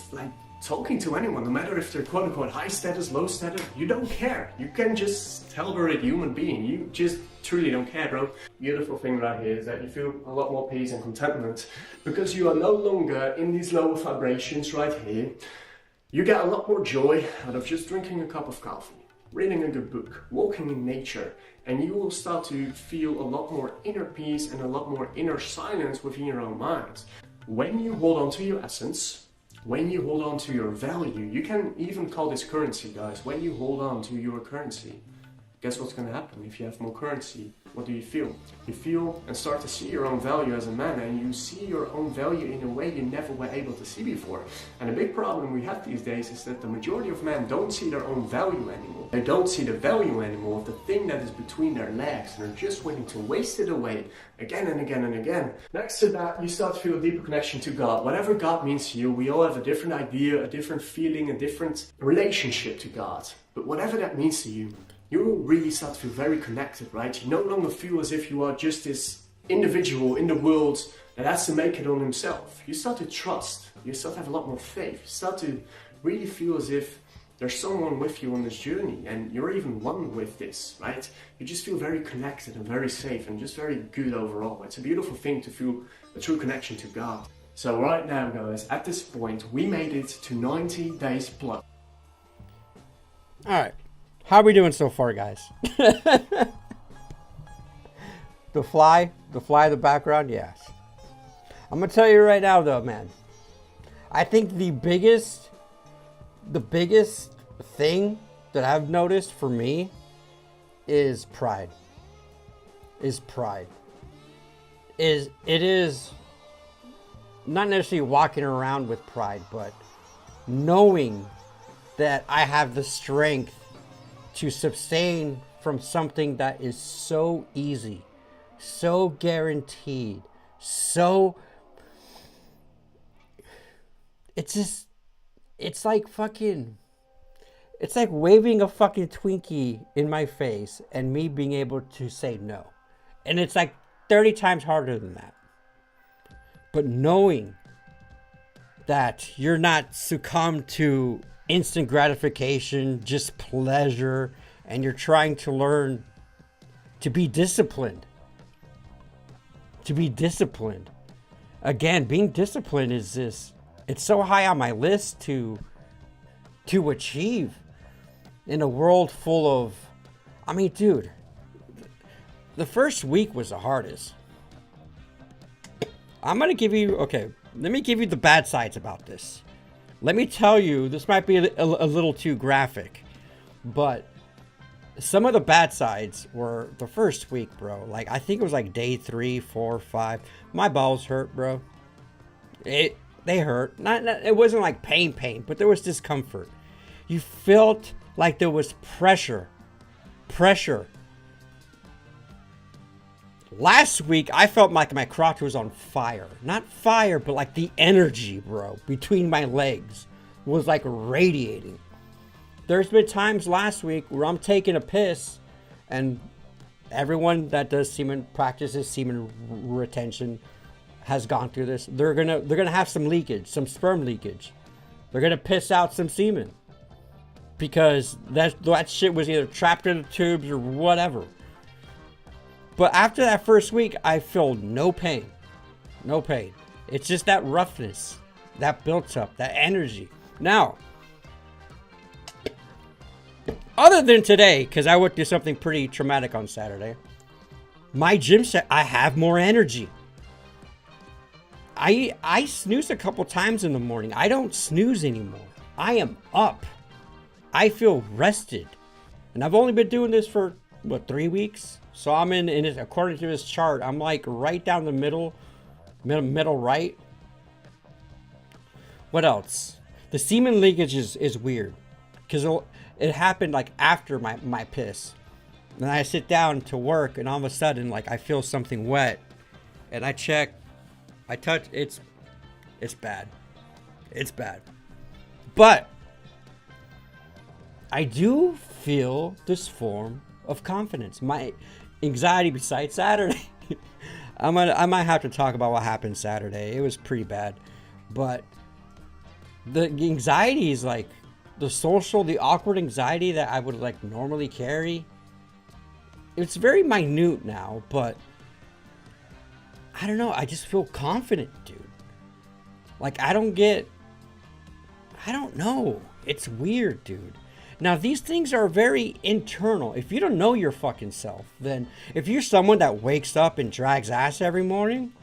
talking to anyone, no matter if they're quote unquote high status, low status. You don't care. You can just tell they're a human being. You just truly don't care, bro. Beautiful thing right here is that you feel a lot more peace and contentment, because you are no longer in these lower vibrations right here. You get a lot more joy out of just drinking a cup of coffee, reading a good book, walking in nature, and you will start to feel a lot more inner peace and a lot more inner silence within your own mind. When you hold on to your essence, when you hold on to your value, you can even call this currency, guys. When you hold on to your currency, guess what's going to happen? If you have more currency, what do you feel? You feel and start to see your own value as a man, and you see your own value in a way you never were able to see before. And a big problem we have these days is that the majority of men don't see their own value anymore. They don't see the value anymore of the thing that is between their legs, and are just willing to waste it away again and again and again. Next to that, you start to feel a deeper connection to God. Whatever God means to you, we all have a different idea, a different feeling, a different relationship to God. But whatever that means to you, you will really start to feel very connected, right? You no longer feel as if you are just this individual in the world that has to make it on himself. You start to trust. You start to have a lot more faith. You start to really feel as if there's someone with you on this journey, and you're even one with this, right? You just feel very connected and very safe and just very good overall. It's a beautiful thing to feel a true connection to God. So right now, guys, at this point, we made it to 90 days plus. All right. How are we doing so far, guys? The fly in the background, yes. I'm gonna tell you right now, though, man. I think the biggest thing that I've noticed for me is pride. It is not necessarily walking around with pride, but knowing that I have the strength to sustain from something that is so easy, so guaranteed, so it's like waving a fucking Twinkie in my face and me being able to say no. And it's like 30 times harder than that. But knowing that you're not succumbed to instant gratification, just pleasure, and you're trying to learn to be disciplined. Again, being disciplined is this, it's so high on my list to achieve in a world full of, I mean, dude, the first week was the hardest. Let me give you the bad sides about this. Let me tell you, this might be a little too graphic, but some of the bad sides were the first week, bro. Like, I think it was like day 3, 4, 5. My balls hurt, bro. They hurt. It wasn't like pain, but there was discomfort. You felt like there was pressure. Last week, I felt like my crotch was on fire. Not fire, but like the energy, bro, between my legs was like radiating. There's been times last week where I'm taking a piss, and everyone that does practices semen retention has gone through this. They're gonna have some leakage, some sperm leakage. They're gonna piss out some semen because that shit was either trapped in the tubes or whatever. But after that first week, I feel no pain. It's just that roughness that built up, that energy. Now, other than today, because I went through something pretty traumatic on Saturday, my gym set, I have more energy. I snooze a couple times in the morning. I don't snooze anymore. I am up. I feel rested. And I've only been doing this for, 3 weeks? So I'm in it, according to this chart, I'm like right down the middle right. What else? The semen leakage is weird because it happened like after my piss. Then I sit down to work, and all of a sudden, like, I feel something wet, and I check, I touch, it's bad. But I do feel this form of confidence. My anxiety, besides Saturday, I might have to talk about what happened Saturday. It was pretty bad, but the anxiety is like the awkward anxiety that I would like normally carry. It's very minute now, but I don't know. I just feel confident, dude. Like, I don't get I don't know. It's weird, dude. Now, these things are very internal. If you don't know your fucking self, then if you're someone that wakes up and drags ass every morning,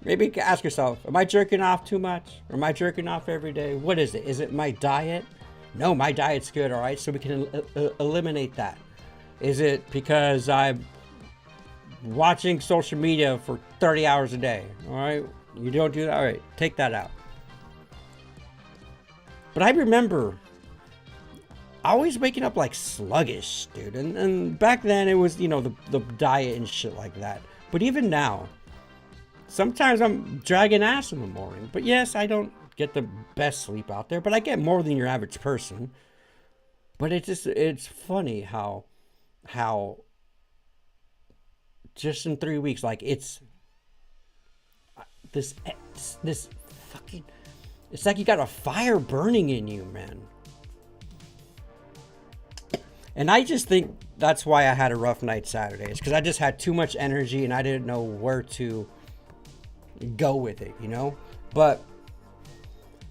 maybe you can ask yourself, am I jerking off too much? Or am I jerking off every day? What is it? Is it my diet? No, my diet's good, all right? So we can eliminate that. Is it because I'm watching social media for 30 hours a day? All right? You don't do that? All right, take that out. But I remember always waking up like sluggish, dude. And back then it was, you know, the diet and shit like that. But even now, sometimes I'm dragging ass in the morning. But yes, I don't get the best sleep out there, but I get more than your average person. But it's funny how just in 3 weeks, like it's this fucking, it's like you got a fire burning in you, man. And I just think that's why I had a rough night Saturdays, because I just had too much energy and I didn't know where to go with it, you know? But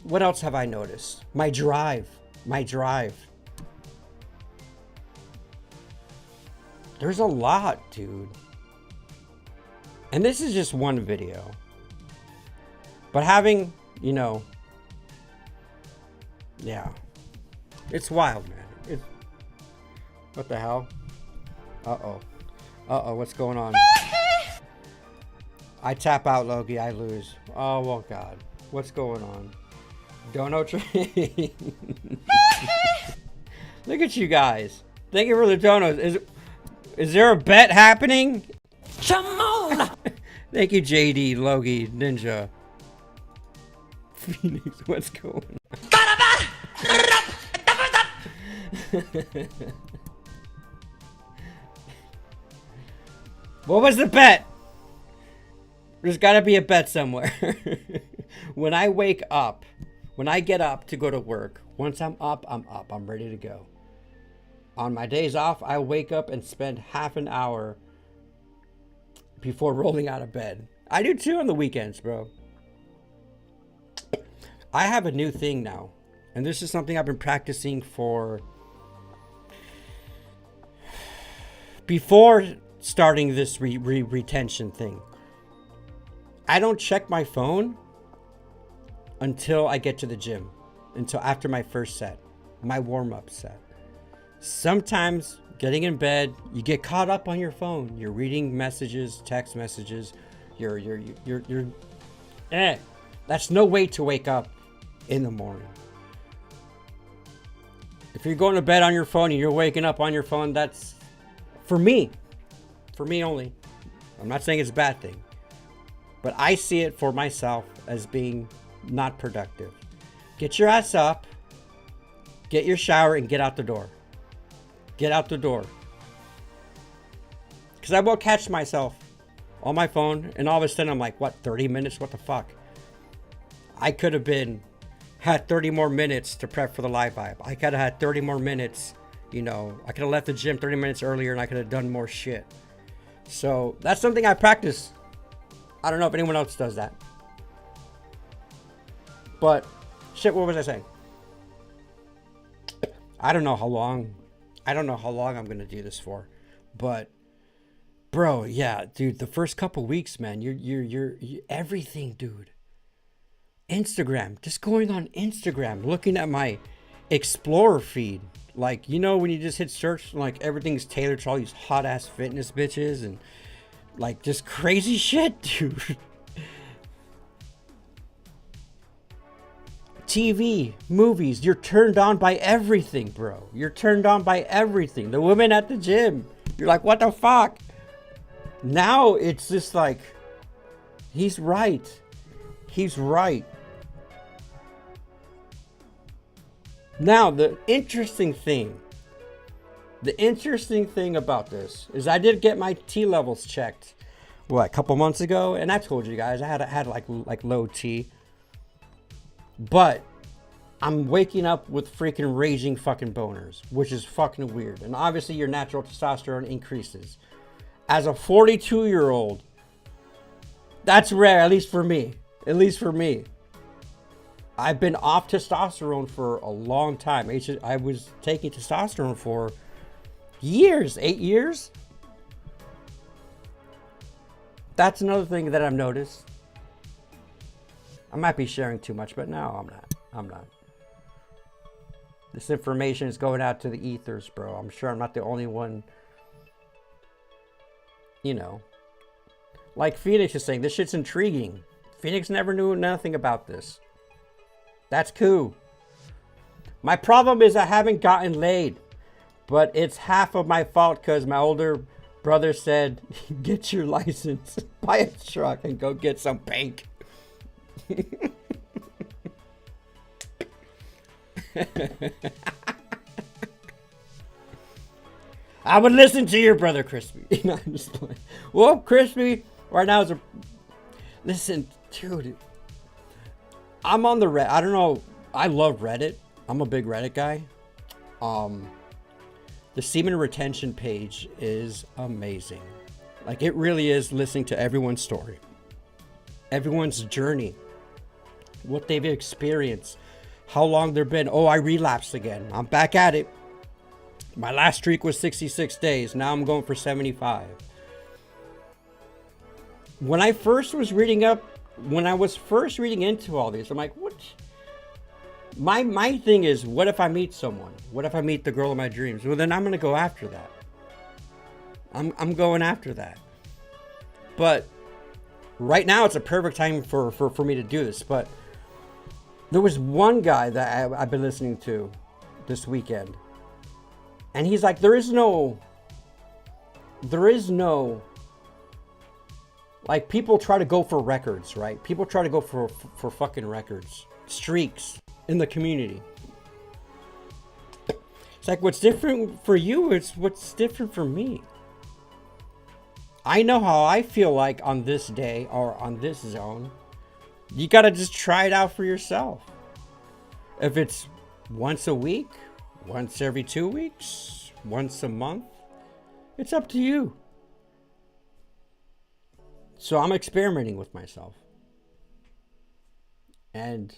what else have I noticed? My drive. There's a lot, dude. And this is just one video. But having, you know, yeah. It's wild, man. What the hell? Uh-oh, what's going on? I tap out, Logie, I lose. Oh, well, God. What's going on? Dono train. Look at you guys. Thank you for the donos. Is there a bet happening? Come on! Thank you, JD, Logie, Ninja. Phoenix, what's going on? What was the bet? There's gotta be a bet somewhere. When I wake up, when I get up to go to work, once I'm up, I'm ready to go. On my days off, I wake up and spend half an hour before rolling out of bed. I do too on the weekends, bro. I have a new thing now, and this is something I've been practicing for before starting this retention thing. I don't check my phone until I get to the gym, until after my first set, my warm-up set. Sometimes getting in bed, you get caught up on your phone. You're reading messages, text messages. That's no way to wake up in the morning. If you're going to bed on your phone and you're waking up on your phone, that's for me only. I'm not saying it's a bad thing, but I see it for myself as being not productive. Get your ass up, get your shower, and get out the door. Get out the door. Because I will catch myself on my phone, and all of a sudden I'm like, what, 30 minutes? What the fuck? I could have had 30 more minutes to prep for the live vibe. I could have had 30 more minutes, you know. I could have left the gym 30 minutes earlier and I could have done more shit. So that's something I practice. I don't know if anyone else does that. But, shit, what was I saying? I don't know how long I'm going to do this for. But, bro, yeah, dude, the first couple weeks, man, you're everything, dude. Instagram, just going on Instagram, looking at my Explorer feed. Like, you know, when you just hit search, like, everything's tailored to all these hot-ass fitness bitches and, like, just crazy shit, dude. TV, movies, you're turned on by everything, bro. You're turned on by everything. The women at the gym, you're like, what the fuck? Now it's just like, he's right. He's right. Now, the interesting thing about this is I did get my T levels checked, what, a couple months ago? And I told you guys I had like low T. But I'm waking up with freaking raging fucking boners, which is fucking weird. And obviously your natural testosterone increases. As a 42-year-old, that's rare, at least for me. At least for me. I've been off testosterone for a long time. I was taking testosterone for years, 8 years. That's another thing that I've noticed. I might be sharing too much, but no, I'm not. I'm not. This information is going out to the ethers, bro. I'm sure I'm not the only one. You know, like Phoenix is saying, this shit's intriguing. Phoenix never knew nothing about this. That's cool. My problem is I haven't gotten laid, but it's half of my fault because my older brother said, get your license, buy a truck, and go get some paint. I would listen to your brother, Crispy. No, I'm just playing. Well, Crispy, right now is a... Listen, dude. I'm on the Reddit. I don't know. I love Reddit. I'm a big Reddit guy. The semen retention page is amazing. Like, it really is listening to everyone's story. Everyone's journey. What they've experienced. How long they've been. Oh, I relapsed again. I'm back at it. My last streak was 66 days. Now I'm going for 75. When I was first reading into all these, I'm like, what? My thing is, what if I meet someone? What if I meet the girl of my dreams? Well, then I'm going to go after that. I'm going after that. But right now it's a perfect time for me to do this. But there was one guy that I've been listening to this weekend. And he's like, there is no, like, people try to go for records, right? People try to go for fucking records, streaks in the community. It's like, what's different for you is what's different for me. I know how I feel like on this day or on this zone. You gotta just try it out for yourself. If it's once a week, once every 2 weeks, once a month, it's up to you. So I'm experimenting with myself. And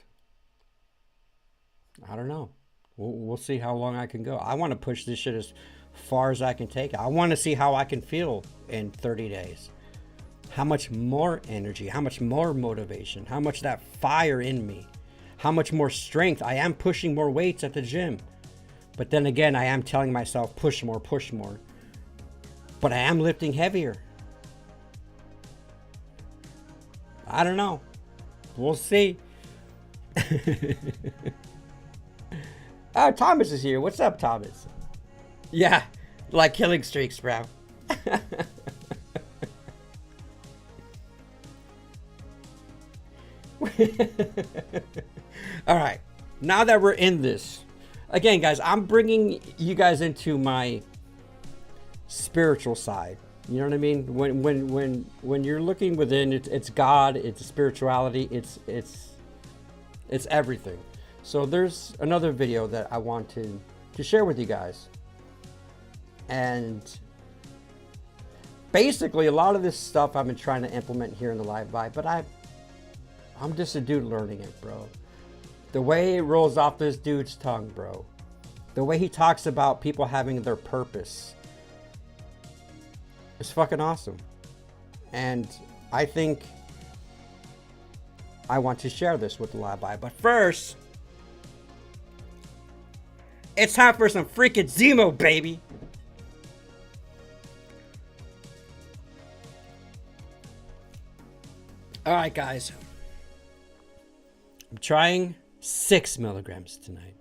I don't know. We'll see how long I can go. I want to push this shit as far as I can take it. I want to see how I can feel in 30 days. How much more energy, how much more motivation, how much that fire in me, how much more strength. I am pushing more weights at the gym. But then again, I am telling myself, push more, push more. But I am lifting heavier. I don't know. We'll see. Oh, Thomas is here. What's up, Thomas? Yeah, like killing streaks, bro. All right, now that we're in this, again, guys, I'm bringing you guys into my spiritual side. You know what I mean? When you're looking within, it's God, it's spirituality, it's everything. So there's another video that I want to share with you guys. And basically a lot of this stuff I've been trying to implement here in the live vibe, but I'm just a dude learning it, bro. The way it rolls off this dude's tongue, bro. The way he talks about people having their purpose. It's fucking awesome. And I think I want to share this with the live vibe. But first, it's time for some freaking ZIMO, baby. All right, guys. I'm trying 6 milligrams tonight.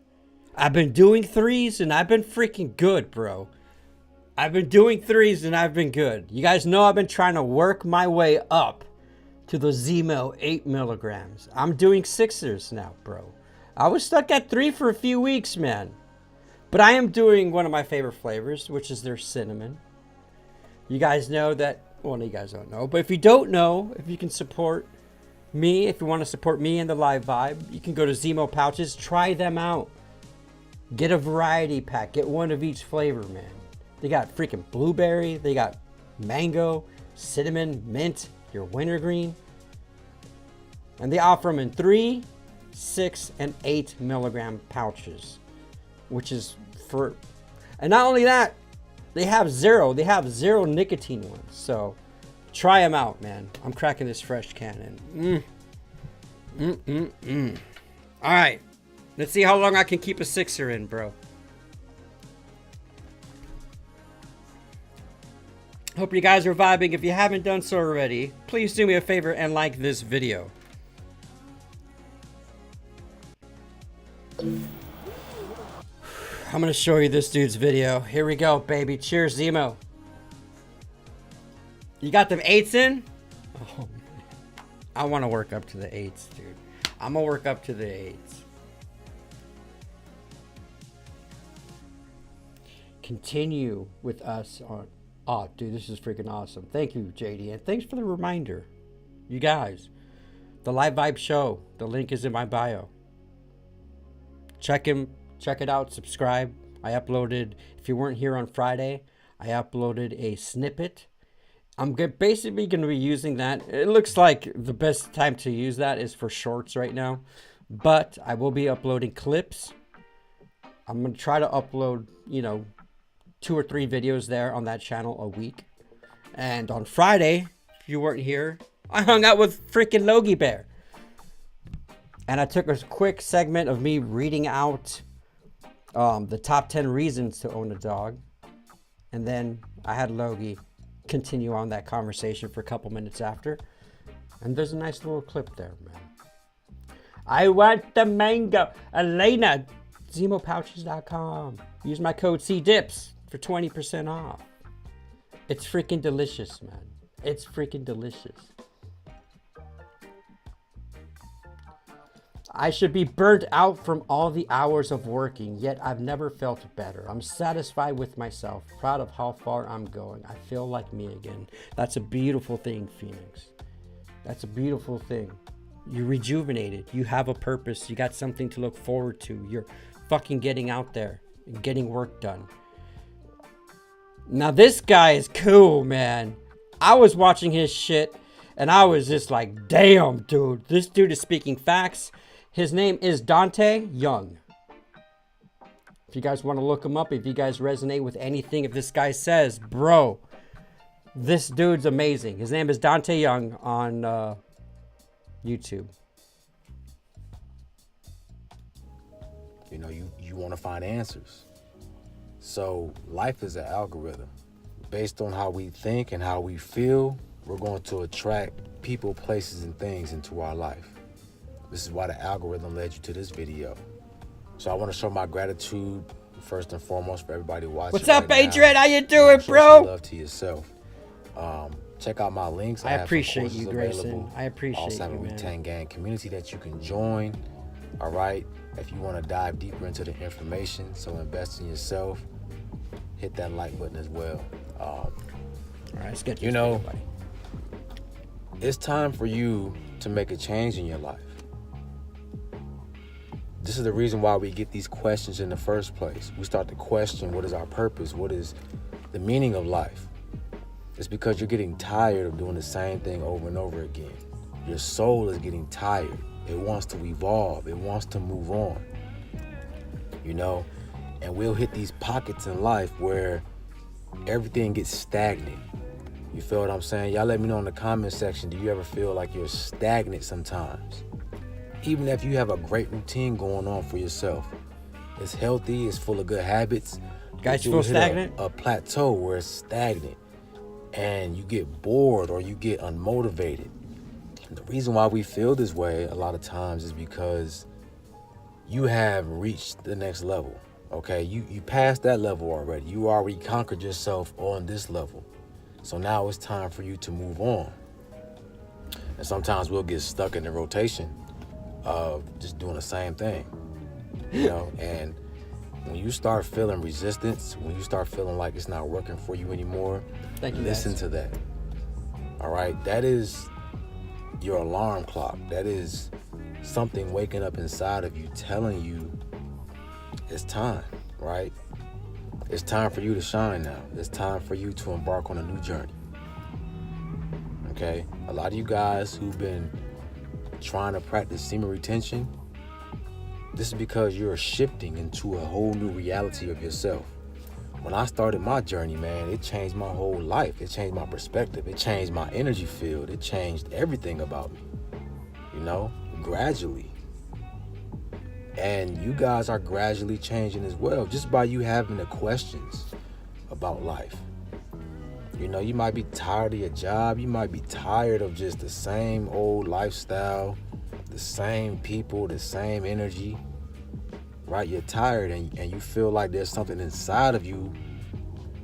I've been doing 3s and I've been freaking good, bro. I've been doing 3s and I've been good. You guys know I've been trying to work my way up to the ZIMO 8 milligrams. I'm doing 6ers now, bro. I was stuck at 3 for a few weeks, man. But I am doing one of my favorite flavors, which is their cinnamon. You guys know that, well, you guys don't know, but if you don't know, if you can support me, if you want to support me in the live vibe, you can go to ZIMO pouches, try them out. Get a variety pack, get one of each flavor, man. They got freaking blueberry, they got mango, cinnamon, mint, your wintergreen. And they offer them in 3, 6, and 8 milligram pouches, which is for, and not only that, they have zero nicotine ones. So try them out, man. I'm cracking this fresh can and all right, let's see how long I can keep a 6er in, bro. Hope you guys are vibing. If you haven't done so already, please do me a favor and like this video. I'm gonna show you this dude's video. Here we go, baby. Cheers, ZIMO. You got them 8s in? Oh, man. I want to work up to the 8s, dude. I'm gonna work up to the 8s. Continue with us on... Oh, dude, this is freaking awesome. Thank you, JD. And thanks for the reminder. You guys, the Live Vibe Show. The link is in my bio. Check it out. Subscribe. I uploaded, if you weren't here on Friday, I uploaded a snippet. I'm basically going to be using that. It looks like the best time to use that is for shorts right now. But I will be uploading clips. I'm going to try to upload, 2 or 3 videos there on that channel a week. And on Friday, if you weren't here, I hung out with freaking Logie Bear. And I took a quick segment of me reading out the top 10 reasons to own a dog. And then I had Logie continue on that conversation for a couple minutes after. And there's a nice little clip there, man. I want the mango. Elena, ZIMOpouches.com. Use my code CDIPS for 20% off. It's freaking delicious, man. It's freaking delicious. I should be burnt out from all the hours of working, yet I've never felt better. I'm satisfied with myself, proud of how far I'm going. I feel like me again. That's a beautiful thing, Phoenix. That's a beautiful thing. You're rejuvenated. You have a purpose. You got something to look forward to. You're fucking getting out there and getting work done. Now this guy is cool, man. I was watching his shit and I was just like, damn, dude. This dude is speaking facts. His name is Donta Young. If you guys want to look him up, if you guys resonate with anything, if this guy says, bro, this dude's amazing. His name is Donta Young on YouTube. You want to find answers. So life is an algorithm. Based on how we think and how we feel, we're going to attract people, places, and things into our life. This is why the algorithm led you to this video. So I want to show my gratitude first and foremost for everybody watching. What's up, right Adrian? now. How you doing, Show bro? some love to yourself. Check out my links. I appreciate you, Grayson. I appreciate also have you, a man. Wu-Tang Gang community that you can join. All right. If you want to dive deeper into the information, so invest in yourself, hit that like button as well. All right, let's get it's time for you to make a change in your life. This is the reason why we get these questions in the first place. We start to question, what is our purpose? What is the meaning of life? It's because you're getting tired of doing the same thing over and over again. Your soul is getting tired. It wants to evolve. It wants to move on. And we'll hit these pockets in life where everything gets stagnant. You feel what I'm saying? Y'all let me know in the comment section, do you ever feel like you're stagnant sometimes? Even if you have a great routine going on for yourself. It's healthy, it's full of good habits. Guys feel stagnant? A plateau where it's stagnant and you get bored or you get unmotivated. And the reason why we feel this way a lot of times is because you have reached the next level. Okay, you passed that level already. You already conquered yourself on this level. So now it's time for you to move on. And sometimes we'll get stuck in the rotation of just doing the same thing. And when you start feeling resistance, when you start feeling like it's not working for you anymore, listen to that. All right, that is your alarm clock. That is something waking up inside of you telling you it's time, right? It's time for you to shine now. It's time for you to embark on a new journey. Okay? A lot of you guys who've been trying to practice semen retention, This is because you're shifting into a whole new reality of yourself. When I started my journey, man, it changed my whole life. It changed my perspective. It changed my energy field. It changed everything about me, gradually. And you guys are gradually changing as well, just by you having the questions about life. You might be tired of your job. You might be tired of just the same old lifestyle, the same people, the same energy, right? You're tired and you feel like there's something inside of you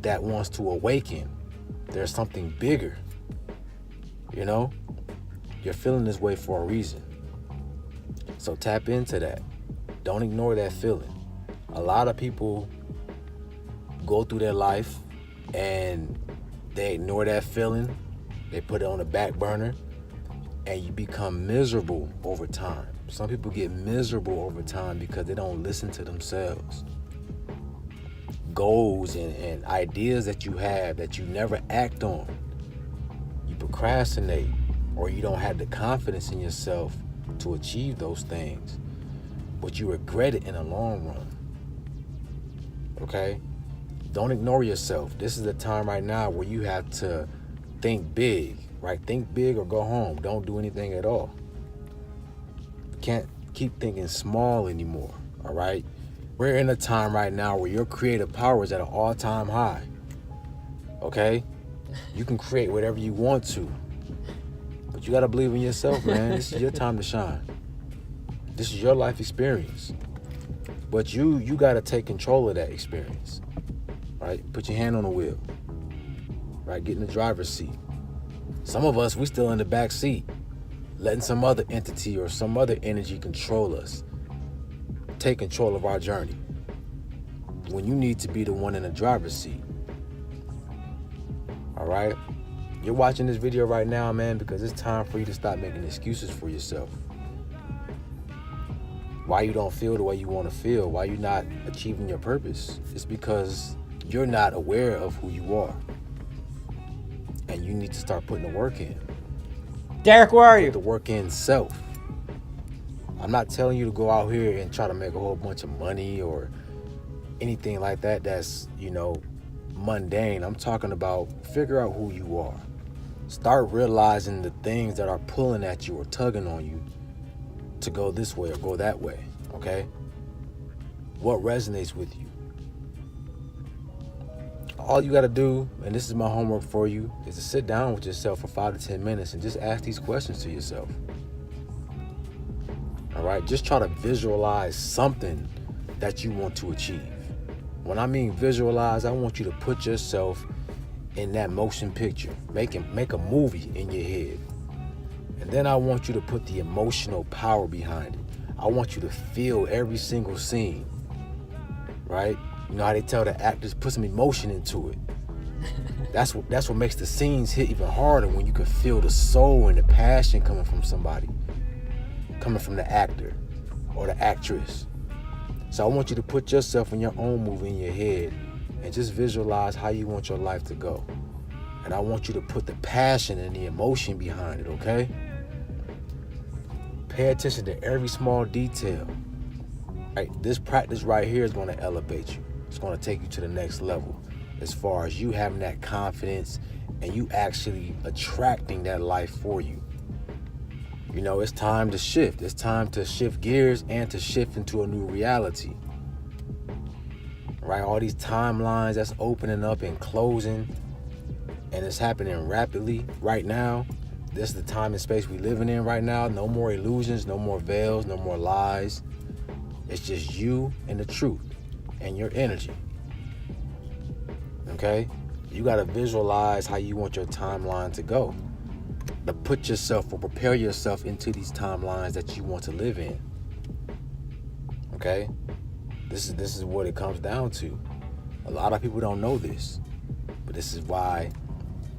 that wants to awaken. There's something bigger, You're feeling this way for a reason. So tap into that. Don't ignore that feeling. A lot of people go through their life and they ignore that feeling. They put it on the back burner and you become miserable over time. Some people get miserable over time because they don't listen to themselves. Goals and ideas that you have that you never act on. You procrastinate, or you don't have the confidence in yourself to achieve those things, but you regret it in the long run. Okay? Don't ignore yourself. This is the time right now where you have to think big, right? Think big or go home. Don't do anything at all. You can't keep thinking small anymore, all right? We're in a time right now where your creative power is at an all-time high, okay? You can create whatever you want to, but you got to believe in yourself, man. This is your time to shine. This is your life experience, but you got to take control of that experience. Right? Put your hand on the wheel. Right? Get in the driver's seat. Some of us, we still in the back seat, letting some other entity or some other energy control us. Take control of our journey. When you need to be the one in the driver's seat. All right? You're watching this video right now, man, because it's time for you to stop making excuses for yourself. Why you don't feel the way you want to feel, why you're not achieving your purpose. It's because you're not aware of who you are. And you need to start putting the work in. Derek, where are you? Put the work in self. I'm not telling you to go out here and try to make a whole bunch of money or anything like that that's, mundane. I'm talking about figure out who you are. Start realizing the things that are pulling at you or tugging on you to go this way or go that way, okay? What resonates with you? All you got to do, and this is my homework for you, is to sit down with yourself for 5 to 10 minutes and just ask these questions to yourself. All right? Just try to visualize something that you want to achieve. When I mean visualize, I want you to put yourself in that motion picture. Make a movie in your head. And then I want you to put the emotional power behind it. I want you to feel every single scene. Right? You know how they tell the actors, put some emotion into it. That's what makes the scenes hit even harder, when you can feel the soul and the passion coming from somebody, coming from the actor or the actress. So I want you to put yourself in your own movie in your head and just visualize how you want your life to go. And I want you to put the passion and the emotion behind it, okay? Pay attention to every small detail. Right? This practice right here is going to elevate you. It's going to take you to the next level as far as you having that confidence and you actually attracting that life for you. It's time to shift. It's time to shift gears and to shift into a new reality. Right? All these timelines that's opening up and closing, and it's happening rapidly right now. This is the time and space we're living in right now. No more illusions, no more veils, no more lies. It's just you and the truth and your energy. Okay? You got to visualize how you want your timeline to go. To put yourself or prepare yourself into these timelines that you want to live in. Okay? This is what it comes down to. A lot of people don't know this, but this is why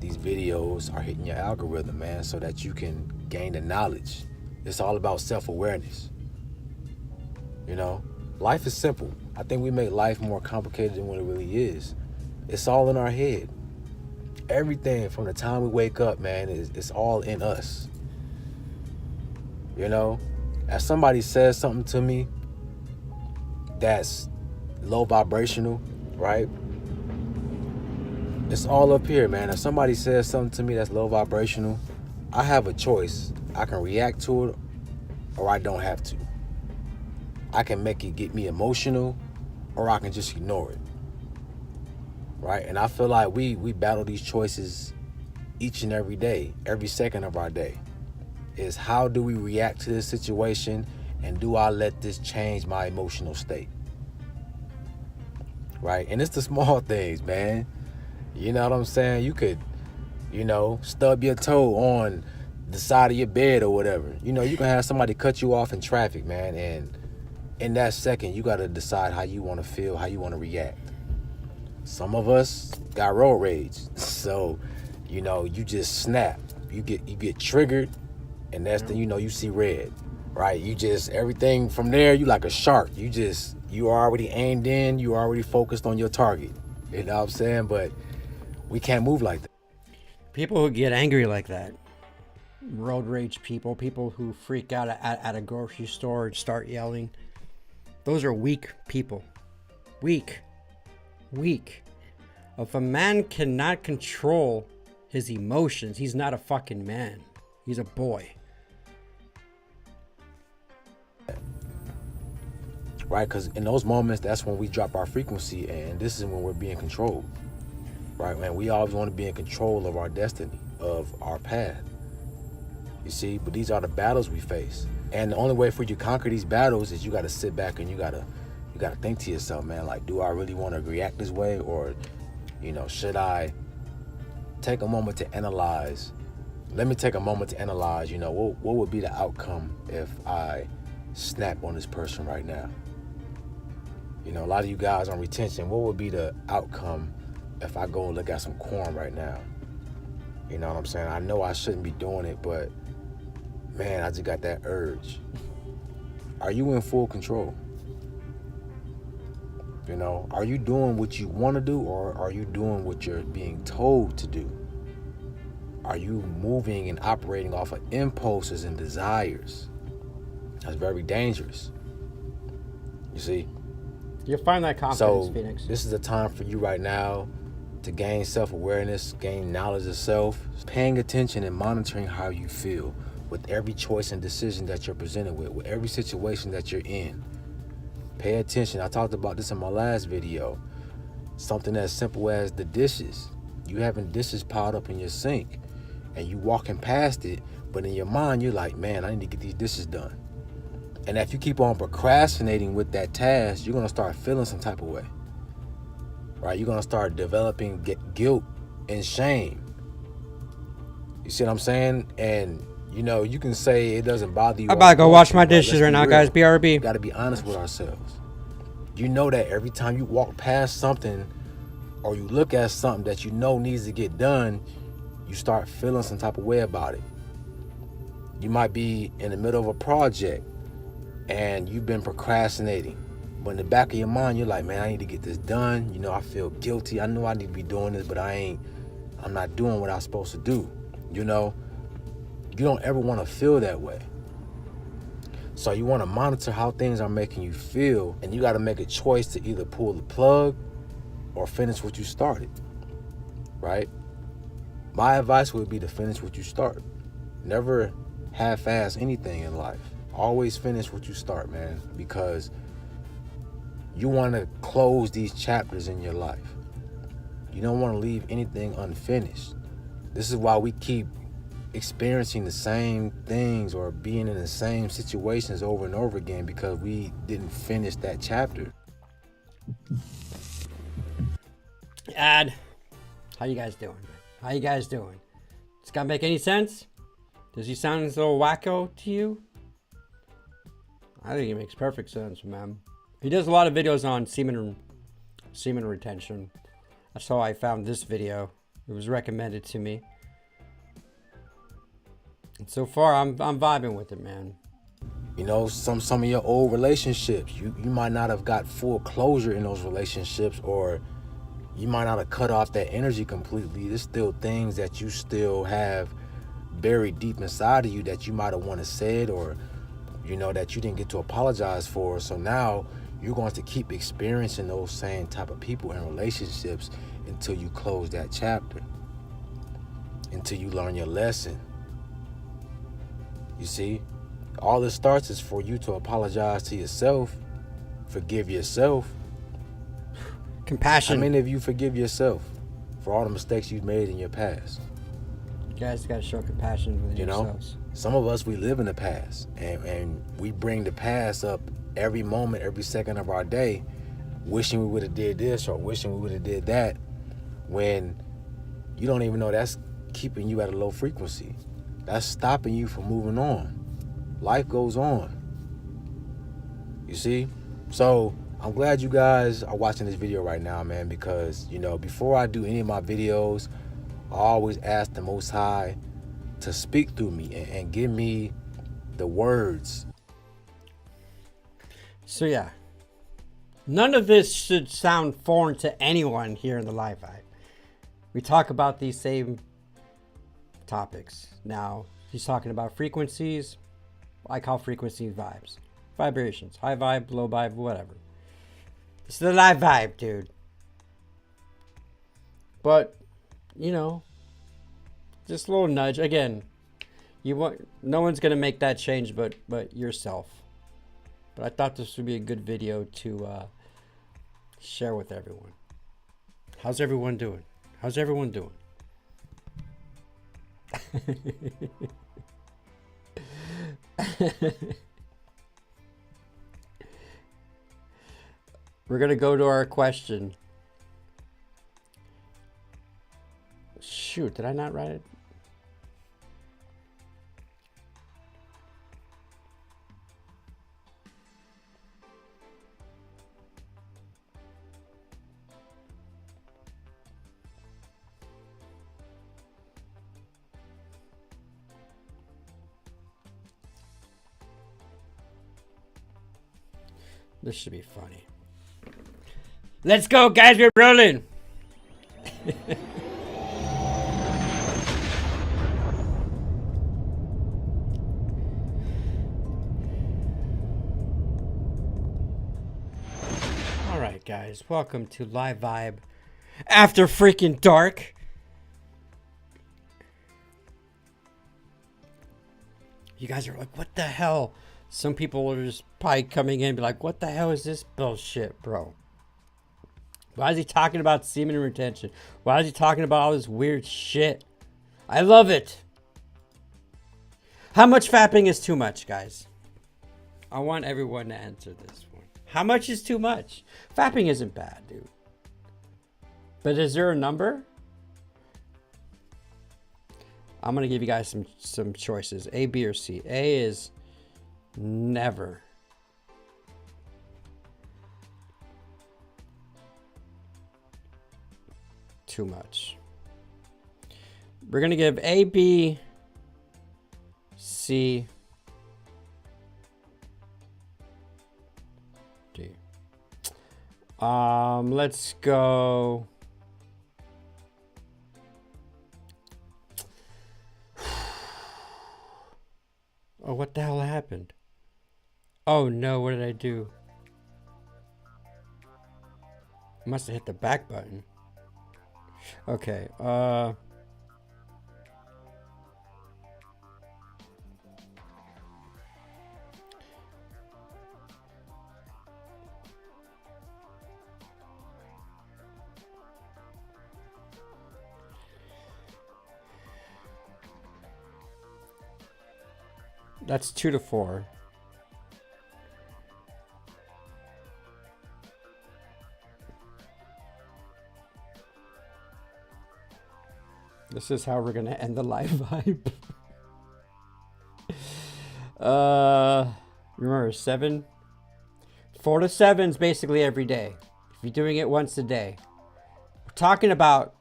these videos are hitting your algorithm, man, so that you can gain the knowledge. It's all about self-awareness. Life is simple. I think we make life more complicated than what it really is. It's all in our head. Everything from the time we wake up, man, it's all in us. As somebody says something to me, that's low vibrational, right? It's all up here, man. If somebody says something to me that's low vibrational, I have a choice. I can react to it or I don't have to. I can make it get me emotional or I can just ignore it, right? And I feel like we battle these choices each and every day, every second of our day. Is how do we react to this situation, and do I let this change my emotional state, right? And it's the small things, man. You know what I'm saying? You could, stub your toe on the side of your bed or whatever. You can have somebody cut you off in traffic, man, and in that second, you got to decide how you want to feel, how you want to react. Some of us got road rage, so you just snap. You get triggered, and that's the you see red, right? You just everything from there. You like a shark. You already aimed in. You already focused on your target. You know what I'm saying? But we can't move like that. People who get angry like that, road rage people who freak out at a grocery store and start yelling, those are weak people. Weak. If a man cannot control his emotions, he's not a fucking man. He's a boy. Right, because in those moments, that's when we drop our frequency, and this is when we're being controlled. Right, man, we always want to be in control of our destiny, of our path. You see, but these are the battles we face. And the only way for you to conquer these battles is you got to sit back and you got to think to yourself, man, like, do I really want to react this way? Or, should I take a moment to analyze? Let me take a moment to analyze, what would be the outcome if I snap on this person right now? A lot of you guys on retention, what would be the outcome if I go and look at some corn right now? You know what I'm saying? I know I shouldn't be doing it, but man, I just got that urge. Are you in full control? Are you doing what you want to do, or are you doing what you're being told to do? Are you moving and operating off of impulses and desires? That's very dangerous. You see? You'll find that confidence, so, Phoenix. This is the time for you right now to gain self-awareness, gain knowledge of self, paying attention and monitoring how you feel with every choice and decision that you're presented with every situation that you're in. Pay attention. I talked about this in my last video. Something as simple as the dishes. You having dishes piled up in your sink and you walking past it, but in your mind you're like, man, I need to get these dishes done. And if you keep on procrastinating with that task, you're going to start feeling some type of way. Right? You're going to start developing guilt and shame. You see what I'm saying? And, you can say it doesn't bother you. I'm about to go wash my dishes right now, guys. BRB. We got to be honest with ourselves. You know that every time you walk past something or you look at something that needs to get done, you start feeling some type of way about it. You might be in the middle of a project and you've been procrastinating, but in the back of your mind you're like, man, I need to get this done. I feel guilty. I know I need to be doing this, but I'm not doing what I'm supposed to do. You don't ever want to feel that way. So you want to monitor how things are making you feel, and you got to make a choice to either pull the plug or finish what you started, right? My advice would be to finish what you start. Never half-ass anything in life. Always finish what you start, man, because you want to close these chapters in your life. You don't want to leave anything unfinished. This is why we keep experiencing the same things or being in the same situations over and over again, because we didn't finish that chapter. Ad, how you guys doing? Does that make any sense? Does he sound a little wacko to you? I think it makes perfect sense, man. He does a lot of videos on semen retention. That's how I found this video. It was recommended to me. And so far, I'm vibing with it, man. Some of your old relationships, you might not have got full closure in those relationships, or you might not have cut off that energy completely. There's still things that you still have buried deep inside of you that you might have wanted said, or that you didn't get to apologize for. So now you're going to keep experiencing those same type of people and relationships until you close that chapter, until you learn your lesson. You see, all it starts is for you to apologize to yourself, forgive yourself. Compassion. How many of you forgive yourself for all the mistakes you've made in your past? You guys got to show compassion with yourselves. Some of us, we live in the past, and we bring the past up every moment, every second of our day, wishing we would have did this or wishing we would have did that, when you don't even know that's keeping you at a low frequency. That's stopping you from moving on. Life goes on. You see? So I'm glad you guys are watching this video right now, man, because, before I do any of my videos, I always ask the Most High to speak through me and give me the words. So yeah, none of this should sound foreign to anyone here in the Live Vibe. We talk about these same topics. Now, he's talking about frequencies. I call frequencies vibes. Vibrations. High vibe, low vibe, whatever. It's the Live Vibe, dude. But, just a little nudge. Again, no one's going to make that change but yourself. But I thought this would be a good video to share with everyone. How's everyone doing? How's everyone doing? We're going to go to our question. Shoot, did I not write it? This should be funny. Let's go, guys. We're rolling. All right, guys. Welcome to Live Vibe After Freaking Dark. You guys are like, what the hell? Some people are just probably coming in and be like, what the hell is this bullshit, bro? Why is he talking about semen retention? Why is he talking about all this weird shit? I love it. How much fapping is too much, guys? I want everyone to answer this one. How much is too much? Fapping isn't bad, dude. But is there a number? I'm going to give you guys some choices. A, B, or C. A is never. Too much. We're going to give A, B, C, D. Let's go. Oh, what the hell happened? Oh no, what did I do? I must have hit the back button. Okay, that's 2 to 4. This is how we're gonna end the Live Vibe. Remember 7? 4 to 7 is basically every day. If you're doing it once a day. We're talking about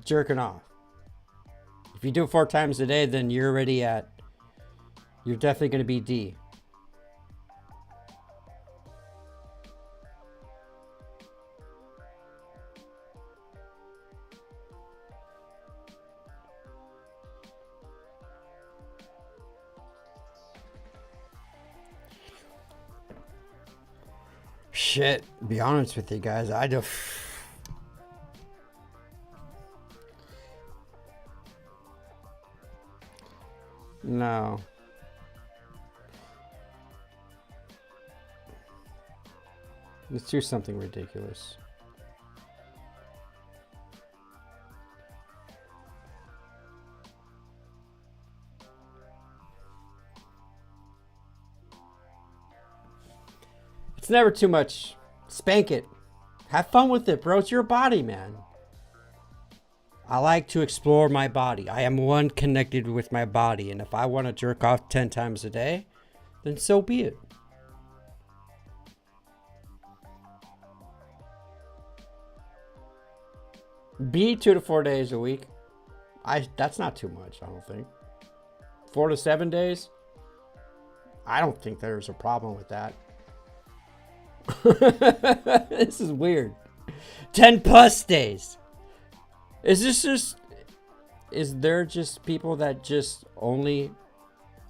jerking off. If you do it 4 times a day, then you're definitely gonna be D. Shit, to be honest with you guys, I don't. No. Let's do something ridiculous. It's never too much. Spank it. Have fun with it, bro. It's your body, man. I like to explore my body. I am one connected with my body. And if I want to jerk off 10 times a day, then so be it. Be 2 to 4 days a week. That's not too much, I don't think. 4 to 7 days. I don't think there's a problem with that. This is weird. 10 plus days. Is there just people that just only,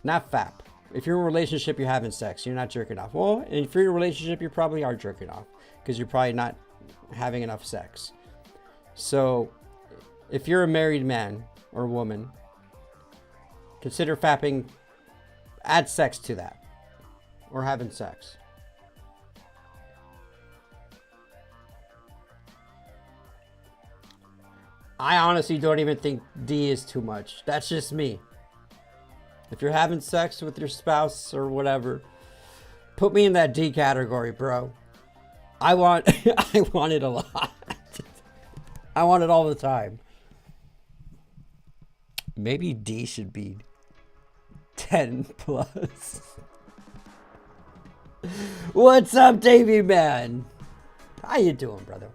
not FAP. If you're in a relationship, you're having sex, you're not jerking off. Well, if you're in a relationship, you probably are jerking off because you're probably not having enough sex. So if you're a married man or woman, consider fapping, add sex to that, or having sex. I honestly don't even think D is too much. That's just me. If you're having sex with your spouse or whatever, put me in that D category, bro. I want it a lot. I want it all the time. Maybe D should be 10 plus. What's up, Davey man? How you doing, brother?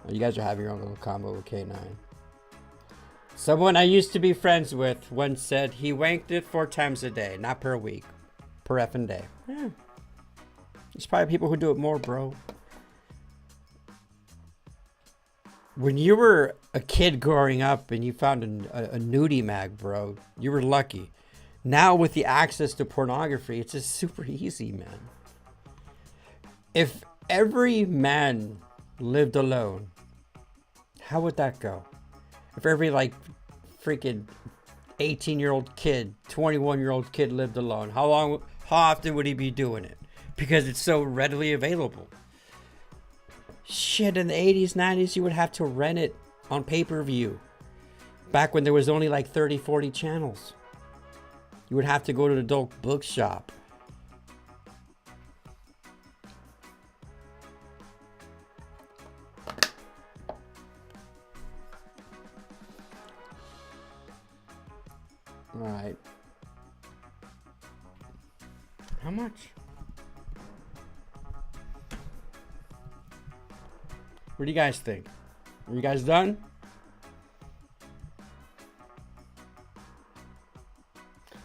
You guys are having your own little combo with K9. Someone I used to be friends with once said he wanked it 4 times a day, not per week, per effing day. Yeah. There's probably people who do it more, bro. When you were a kid growing up and you found a nudie mag, bro, you were lucky. Now with the access to pornography, it's just super easy, man. If every man lived alone, how would that go? If every like freaking 18-year-old kid, 21-year-old kid lived alone, how often would he be doing it? Because it's so readily available. Shit, in the 80s, 90s, you would have to rent it on pay-per-view. Back when there was only like 30, 40 channels. You would have to go to the adult bookshop. All right. How much? What do you guys think? Are you guys done?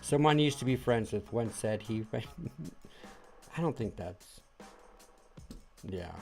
Someone used to be friends with once said he... I don't think that's... Yeah.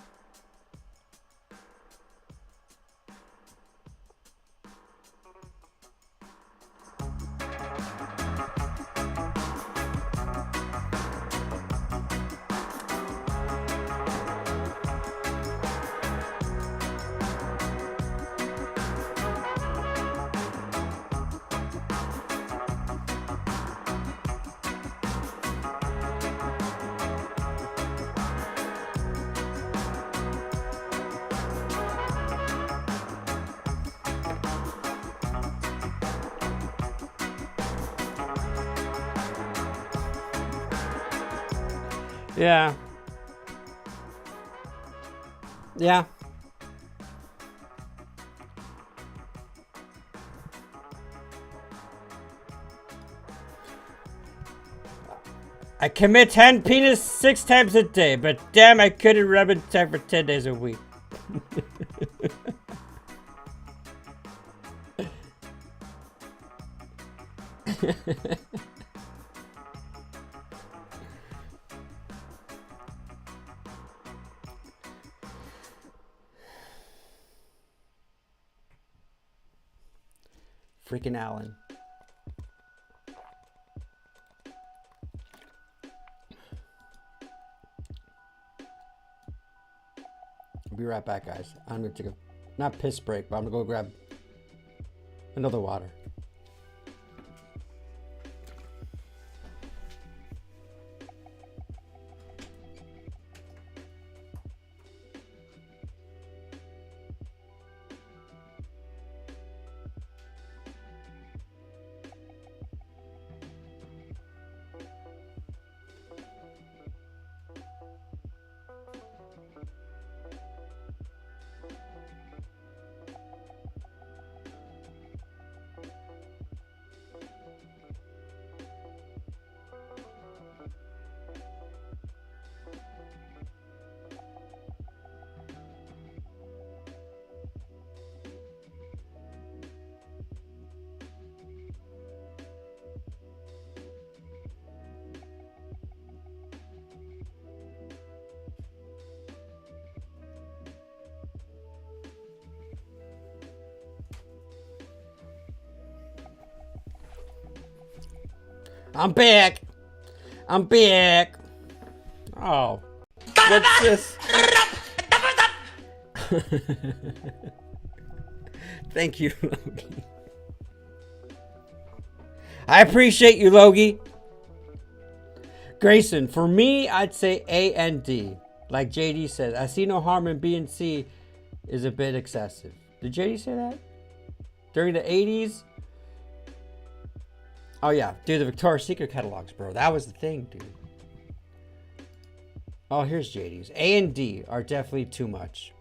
Yeah. Yeah. I commit 10 penis 6 times a day, but damn, I couldn't rub it for 10 days a week. Freaking Alan. I'll be right back, guys. I'm going to take a, not piss break, but I'm going to go grab another water. I'm back. I'm back. Oh. What's this? Thank you, Logie. I appreciate you, Logie. Grayson, for me, I'd say A and D. Like JD said, I see no harm in B and C is a bit excessive. Did JD say that? During the 80s? Oh yeah, dude, the Victoria's Secret catalogs, bro. That was the thing, dude. Oh, here's JD's. A and D are definitely too much.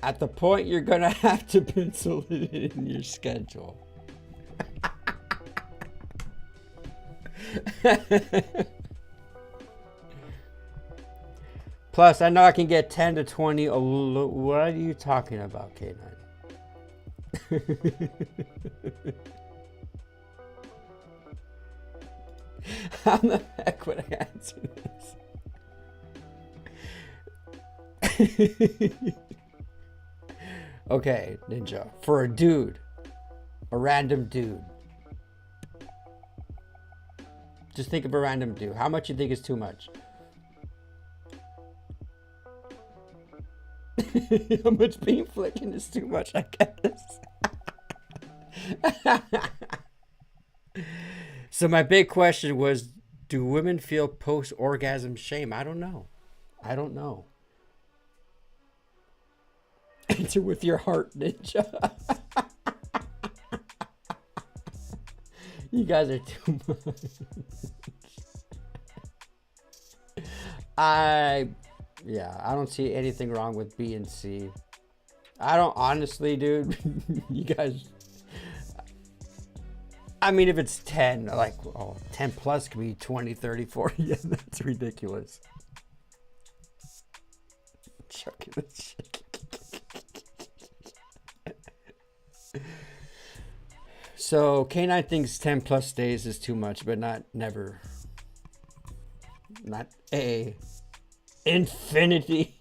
At the point you're gonna have to pencil it in your schedule. Plus, I know I can get 10 to 20. What are you talking about, K9? How the heck would I answer this? Okay, Ninja. For a dude. A random dude. Just think of a random dude. How much you think is too much? How much bean flicking is too much, I guess. So my big question was, do women feel post-orgasm shame? I don't know. I don't know. Answer with your heart, Ninja. You guys are too much. I don't see anything wrong with B and C. I don't, honestly, dude. You guys, I mean, if it's 10, like, 10 plus could be 20, 30, 40. Yeah, that's ridiculous. Chucking this shit. So K9 thinks 10 plus days is too much, but not never. Not A. Infinity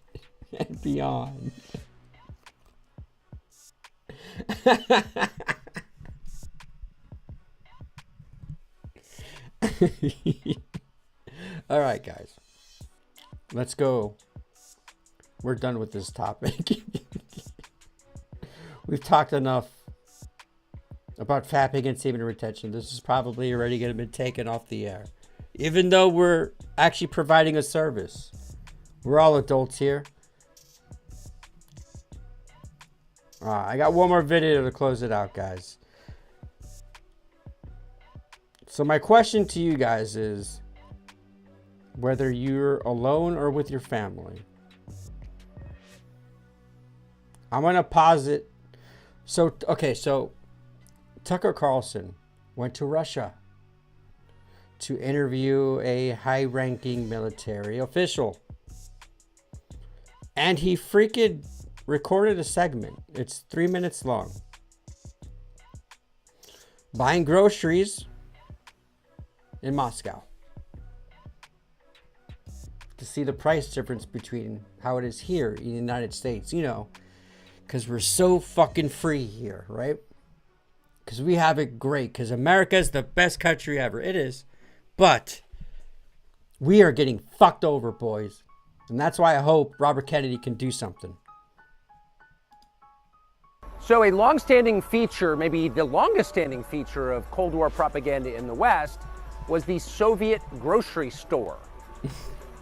and beyond. All right, guys. Let's go. We're done with this topic. We've talked enough about fapping and semen retention. This is probably already going to be taken off the air. Even though we're actually providing a service. We're all adults here. I got one more video to close it out, guys. So my question to you guys is, whether you're alone or with your family, I'm going to pause it. So Tucker Carlson went to Russia to interview a high-ranking military official. And he freaking recorded a segment. It's 3 minutes long. Buying groceries in Moscow. To see the price difference between how it is here in the United States. You know, because we're so fucking free here, right? Because we have it great. Because America is the best country ever. It is. But we are getting fucked over, boys. And that's why I hope Robert Kennedy can do something. So a long-standing feature, maybe the longest-standing feature of Cold War propaganda in the West was the Soviet grocery store.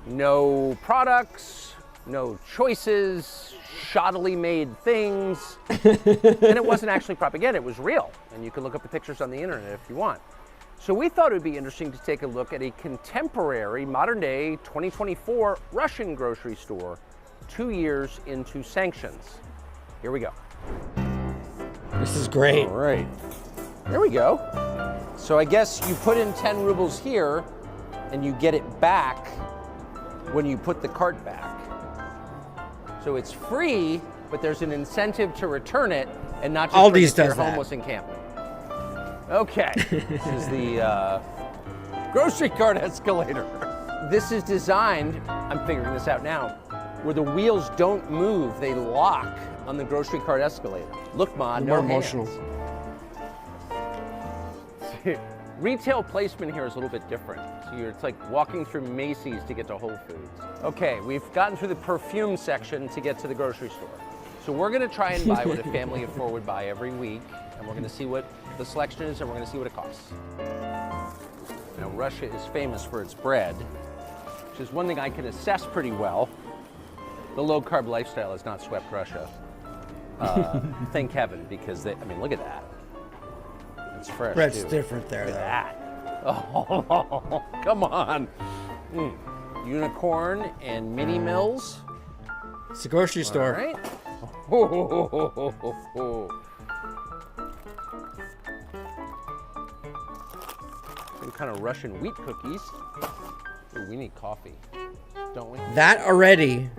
No products, no choices, shoddily made things. And it wasn't actually propaganda, it was real. And you can look up the pictures on the internet if you want. So we thought it would be interesting to take a look at a contemporary, modern-day, 2024 Russian grocery store 2 years into sanctions. Here we go. This is great. All right, there we go. So I guess you put in 10 rubles here and you get it back when you put the cart back. So it's free, but there's an incentive to return it and not just bring it to your homeless encampment. Okay, this is the grocery cart escalator. This is designed, I'm figuring this out now, where the wheels don't move, they lock on the grocery cart escalator. Look, Ma, no emotional. Retail placement here is a little bit different. So it's like walking through Macy's to get to Whole Foods. Okay, we've gotten through the perfume section to get to the grocery store. So we're gonna try and buy what a family of 4 would buy every week, and we're gonna see what the selection is, and we're gonna see what it costs. Now, Russia is famous for its bread, which is one thing I can assess pretty well. The low-carb lifestyle has not swept Russia. Thank heaven, because I mean, look at that. It's fresh, Bread's too. different there, Look at that. Oh, come on. Unicorn and mini mills. It's a grocery store. All right. Some kind of Russian wheat cookies. Ooh, we need coffee, don't we? That already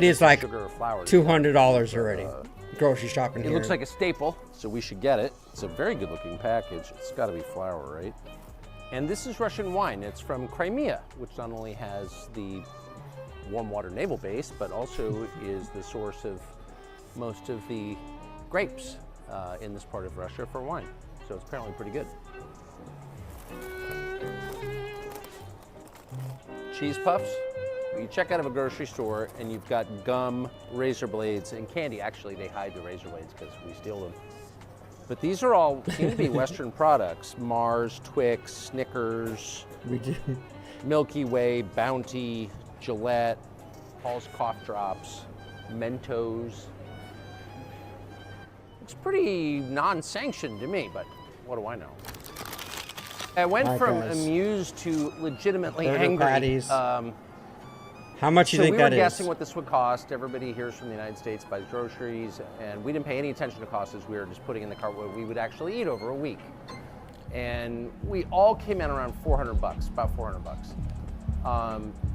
is like sugar or flour. $200 already. Grocery shopping here. It looks like a staple, so we should get it. It's a very good looking package. It's got to be flour, right? And this is Russian wine. It's from Crimea, which not only has the warm water naval base, but also is the source of most of the grapes in this part of Russia for wine. So it's apparently pretty good. Cheese puffs. You check out of a grocery store and you've got gum, razor blades, and candy. Actually, they hide the razor blades because we steal them. But these are all seem to be Western products. Mars, Twix, Snickers, we do. Milky Way, Bounty, Gillette, Hall's Cough Drops, Mentos. It's pretty non-sanctioned to me, but what do I know? I went from amused to legitimately angry. Patties. How much do you think that is? So we were guessing what this would cost. Everybody here's from the United States, buys groceries, and we didn't pay any attention to costs as we were just putting in the cart what we would actually eat over a week. And we all came in around 400 bucks, about 400 bucks.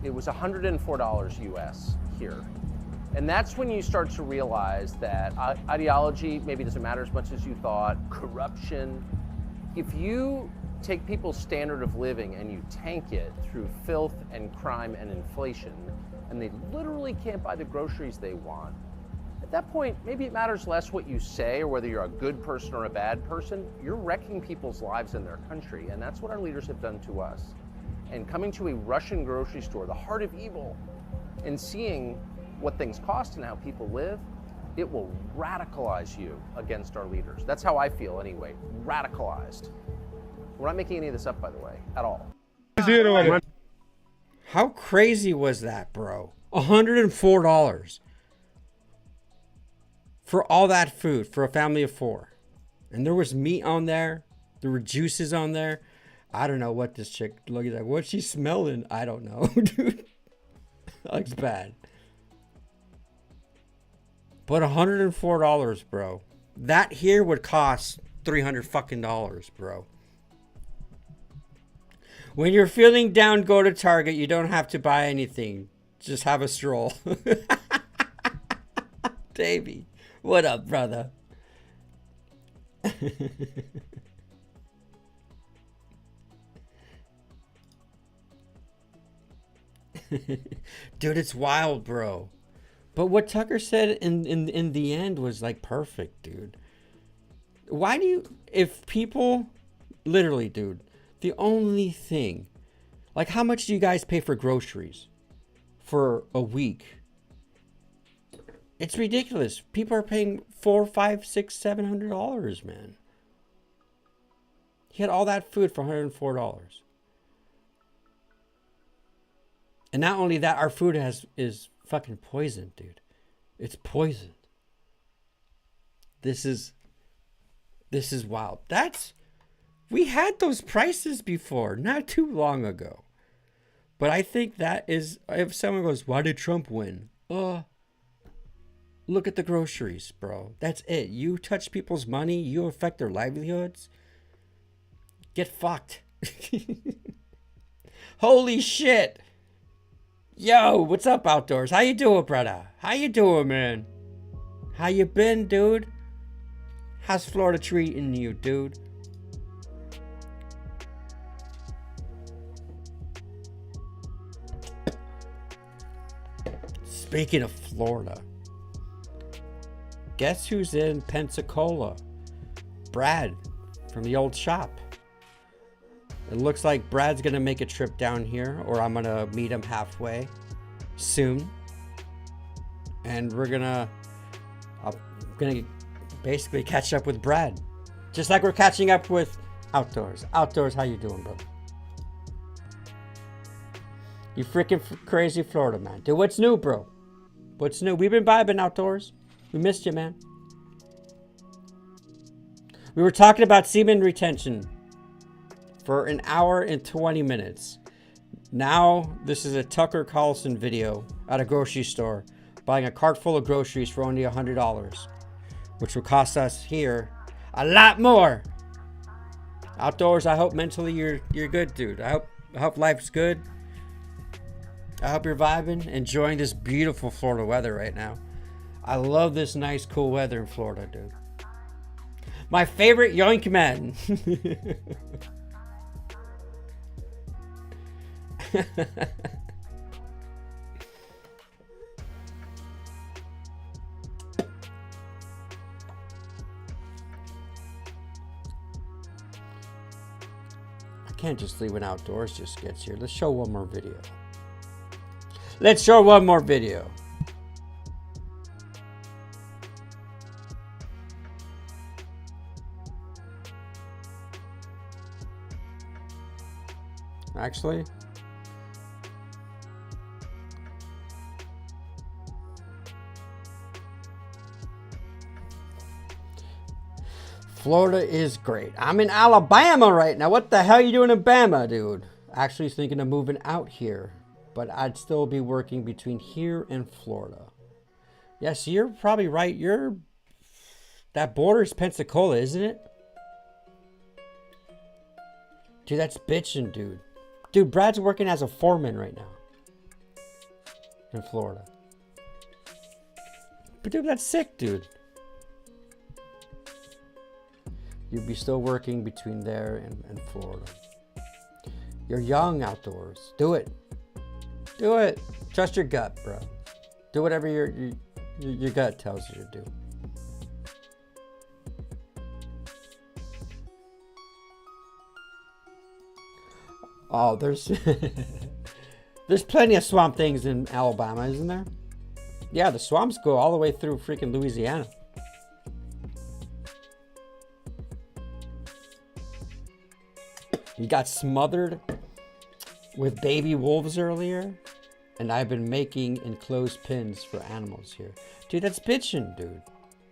It was $104 US here. And that's when you start to realize that ideology maybe doesn't matter as much as you thought, corruption. If you take people's standard of living and you tank it through filth and crime and inflation, and they literally can't buy the groceries they want, at that point, maybe it matters less what you say or whether you're a good person or a bad person. You're wrecking people's lives in their country, and that's what our leaders have done to us. And coming to a Russian grocery store, the heart of evil, and seeing what things cost and how people live, it will radicalize you against our leaders. That's how I feel anyway, radicalized. We're not making any of this up, by the way, at all. How crazy was that, bro? $104 for all that food for a family of 4. And there was meat on there. There were juices on there. I don't know what this chick look like. What's she smelling? I don't know, dude. That looks bad. But $104, bro. That here would cost $300 fucking dollars, bro. When you're feeling down, go to Target. You don't have to buy anything. Just have a stroll. Davey, what up, brother? Dude, it's wild, bro. But what Tucker said in the end was like perfect, dude. Why do you, if people, literally, dude, the only thing, like how much do you guys pay for groceries? for a week. It's ridiculous. People are paying $400, $500, $600, $700, man. He had all that food for $104. And not only that, our food is fucking poisoned, dude. It's poisoned. This is wild. We had those prices before, not too long ago. But I think that is, if someone goes, why did Trump win? Look at the groceries, bro. That's it. You touch people's money, you affect their livelihoods. Get fucked. Holy shit. Yo, what's up, Outdoors? How you doing, brother? How you doing, man? How you been, dude? How's Florida treating you, dude? Speaking of Florida, guess who's in Pensacola? Brad from the old shop. It looks like Brad's gonna make a trip down here, or I'm gonna meet him halfway soon. And I'm gonna basically catch up with Brad. Just like we're catching up with Outdoors. Outdoors, how you doing, brother? You freaking crazy Florida, man. Dude, what's new, bro? What's new? We've been vibing, Outdoors. We missed you, man. We were talking about semen retention for an hour and 20 minutes. Now, this is a Tucker Carlson video at a grocery store, buying a cart full of groceries for only $100, which will cost us here a lot more. Outdoors, I hope mentally you're good, dude. I hope life's good. I hope you're vibing, enjoying this beautiful Florida weather right now. I love this nice, cool weather in Florida, dude. My favorite yoink man. I can't just leave when Outdoors just gets here. Let's show one more video. Let's show one more video. Actually, Florida is great. I'm in Alabama right now. What the hell are you doing in Bama, dude? Actually thinking of moving out here, but I'd still be working between here and Florida. Yes, you're probably right. That border's Pensacola, isn't it? Dude, that's bitching, dude. Dude, Brad's working as a foreman right now in Florida. But dude, that's sick, dude. You'd be still working between there and Florida. You're young, Outdoors. Do it. Do it. Trust your gut, bro. Do whatever your gut tells you to do. Oh, there's plenty of swamp things in Alabama, isn't there? Yeah, the swamps go all the way through freaking Louisiana. You got smothered with baby wolves earlier, and I've been making enclosed pens for animals here. Dude, that's bitching, dude.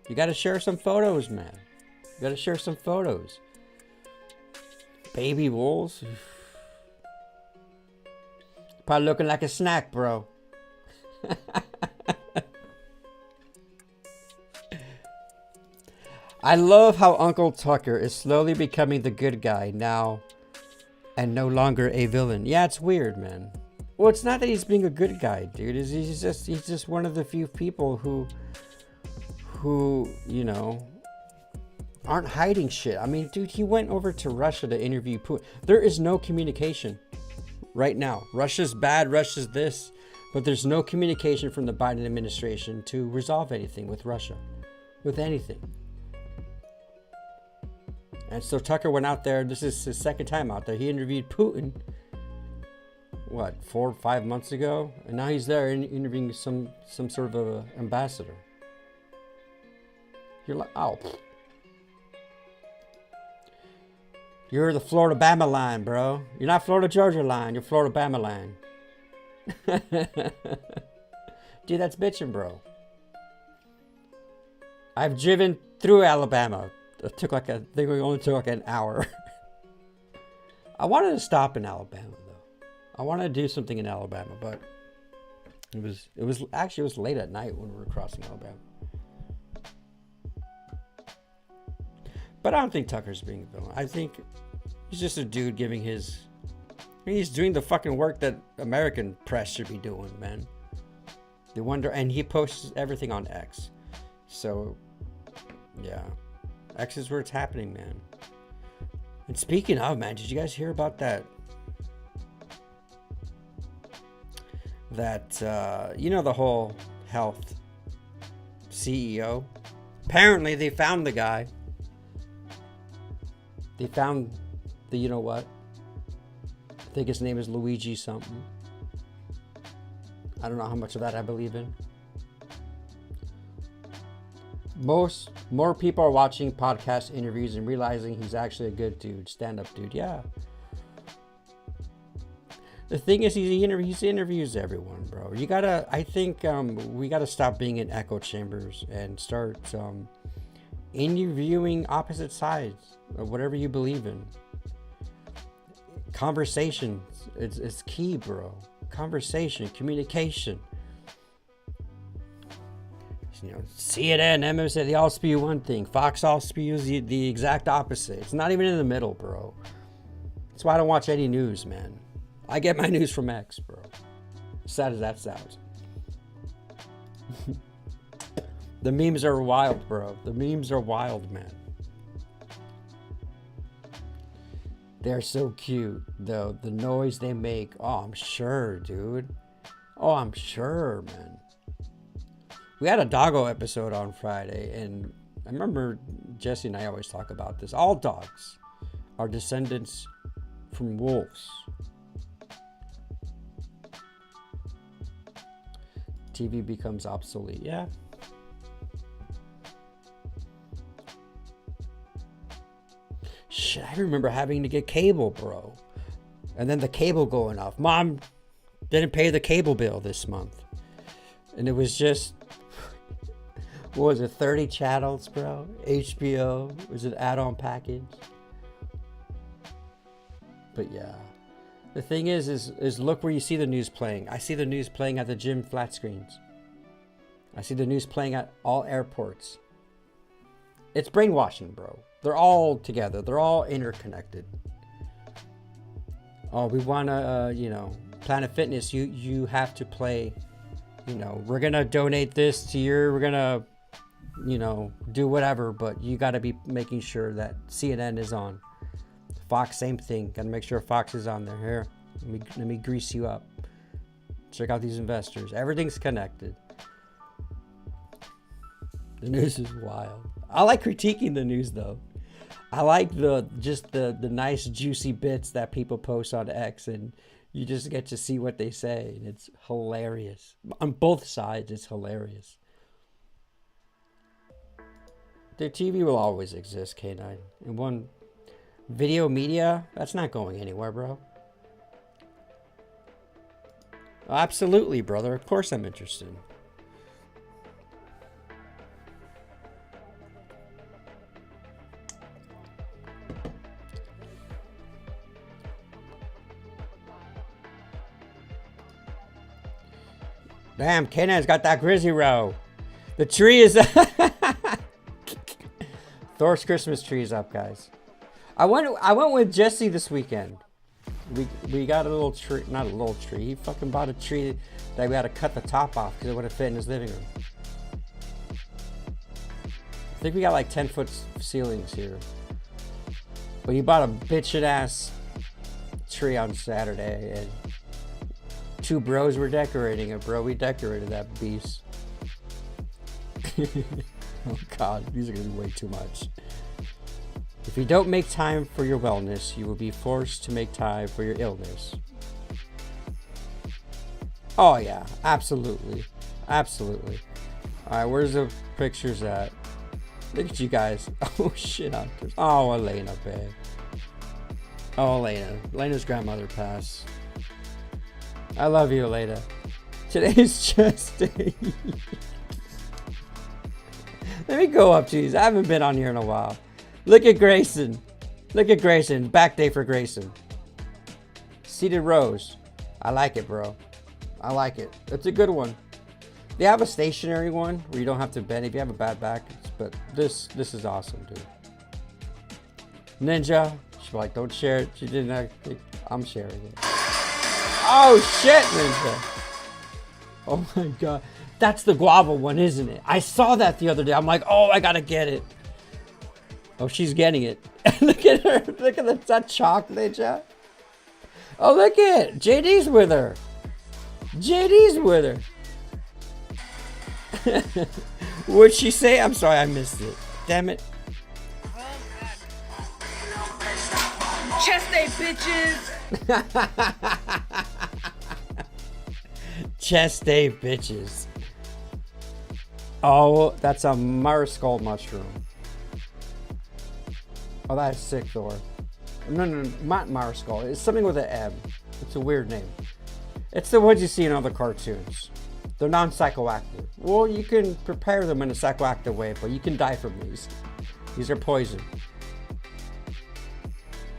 You gotta share some photos, man. You gotta share some photos. Baby wolves? Probably looking like a snack, bro. I love how Uncle Tucker is slowly becoming the good guy now and no longer a villain. Yeah, it's weird, man. Well, it's not that he's being a good guy, dude. He's just one of the few people who, you know, aren't hiding shit. I mean, dude, he went over to Russia to interview Putin. There is no communication right now. Russia's bad, Russia's this, but there's no communication from the Biden administration to resolve anything with Russia, with anything. And so Tucker went out there. This is his second time out there. He interviewed Putin what, 4 or 5 months ago, and now he's there interviewing some sort of a ambassador. You're like, oh, you're the Florida Bama line, bro. You're not Florida Georgia line. You're Florida Bama line. Dude, that's bitching, bro. I've driven through Alabama. It took like I think it only took like an hour. I wanted to stop in Alabama though. I wanted to do something in Alabama, but it was late at night when we were crossing Alabama. But I don't think Tucker's being a villain. I think he's just a dude giving his... he's doing the fucking work that American press should be doing, man. They wonder... and he posts everything on X. So, yeah. X is where it's happening, man. And speaking of, man, did you guys hear about that? You know, the whole health CEO? Apparently, they found the guy. They found the, you know what? I think his name is Luigi something. I don't know how much of that I believe in. More people are watching podcast interviews and realizing he's actually a good dude, stand-up dude. Yeah. The thing is, he interviews everyone, bro. You gotta, I think, we gotta stop being in echo chambers and start interviewing opposite sides of whatever you believe in. Conversation is key, bro. Conversation, communication. You know, CNN, MSNBC, they all spew one thing. Fox all spews the exact opposite. It's not even in the middle, bro. That's why I don't watch any news, man. I get my news from X, bro. Sad as that sounds. The memes are wild, bro. The memes are wild, man. They're so cute, though. The noise they make. Oh, I'm sure, dude. Oh, I'm sure, man. We had a doggo episode on Friday, and I remember Jesse and I always talk about this. All dogs are descendants from wolves. TV becomes obsolete. Yeah. Shit, I remember having to get cable, bro. And then the cable going off. Mom didn't pay the cable bill this month. And it was just... what was it, 30 channels, bro? HBO was an add-on package. But yeah. The thing is look where you see the news playing. I see the news playing at the gym flat screens. I see the news playing at all airports. It's brainwashing, bro. They're all together. They're all interconnected. Oh, we want to, you know, Planet Fitness, you have to play, you know, we're going to donate this to your, we're going to, you know, do whatever, but you got to be making sure that CNN is on. Fox, same thing. Got to make sure Fox is on there. Here, let me grease you up. Check out these investors. Everything's connected. The news is wild. I like critiquing the news, though. I like the nice juicy bits that people post on X, and you just get to see what they say, and it's hilarious. On both sides, it's hilarious. The TV will always exist, K9. And one video media, that's not going anywhere, bro. Absolutely, brother. Of course I'm interested. Damn, K9's got that grizzly row. The tree is... Thor's Christmas tree is up, guys. I went with Jesse this weekend. We got a little tree, not a little tree. He fucking bought a tree that we had to cut the top off because it wouldn't fit in his living room. I think we got like 10-foot ceilings here. But he bought a bitchin' ass tree on Saturday, and 2 bros were decorating it, bro. We decorated that beast. Oh God, these are gonna be way too much. If you don't make time for your wellness, you will be forced to make time for your illness. Oh yeah, absolutely. Absolutely. Alright, where's the pictures at? Look at you guys. Oh shit. Oh, Elena, babe. Oh, Elena. Elena's grandmother passed. I love you, Elena. Today's chest day. Let me go up to these. I haven't been on here in a while. Look at Grayson. Look at Grayson. Back day for Grayson. Seated rows. I like it, bro. I like it. It's a good one. They have a stationary one where you don't have to bend if you have a bad back. But this is awesome, dude. Ninja. She's like, don't share it. She didn't actually. I'm sharing it. Oh shit, Ninja. Oh my god. That's the guava one, isn't it? I saw that the other day. I'm like, oh, I gotta get it. Oh, she's getting it. Look at her. Look at that chalk, Ninja. Oh, look at it. JD's with her. JD's with her. What'd she say? I'm sorry, I missed it. Damn it. Chest day, bitches. Chest day, bitches. Oh, that's a Mariscal mushroom. Oh, that is sick, Thor. No, not Mariscal. It's something with an M. It's a weird name. It's the ones you see in other cartoons. They're non-psychoactive. Well, you can prepare them in a psychoactive way, but you can die from these. These are poison.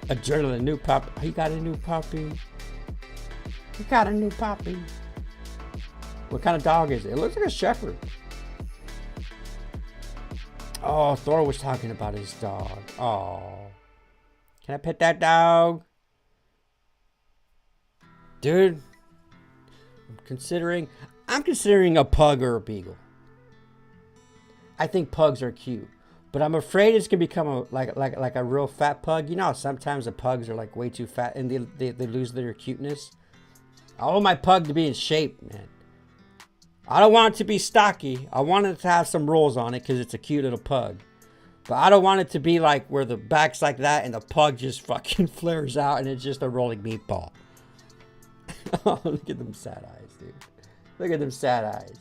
Adrenaline, new pup. He got a new puppy. He got a new puppy. What kind of dog is it? It looks like a shepherd. Oh, Thor was talking about his dog. Oh. Can I pet that dog? Dude. I'm considering a pug or a beagle. I think pugs are cute. But I'm afraid it's gonna become like a real fat pug. You know how sometimes the pugs are like way too fat and they lose their cuteness? I want my pug to be in shape, man. I don't want it to be stocky. I want it to have some rolls on it because it's a cute little pug. But I don't want it to be like where the back's like that and the pug just fucking flares out and it's just a rolling meatball. Oh, look at them sad eyes, dude. Look at them sad eyes.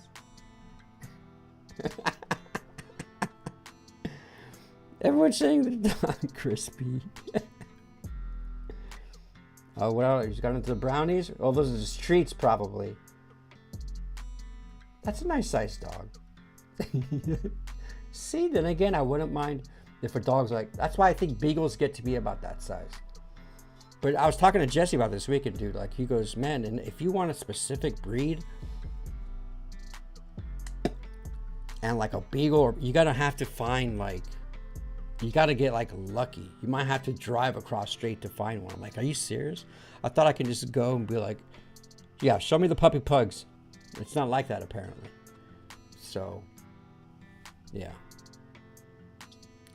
Everyone's saying the dog crispy. Oh, what else? He's got into the brownies? Oh, those are just treats, probably. That's a nice sized dog. See, then again, I wouldn't mind if a dog's like... That's why I think beagles get to be about that size. But I was talking to Jesse about this weekend, dude. Like, he goes, man, and if you want a specific breed... And like a beagle, you're gonna have to find like... You gotta get like lucky. You might have to drive across straight to find one. I'm like, are you serious? I thought I could just go and be like, yeah, show me the puppy pugs. It's not like that apparently. So, yeah.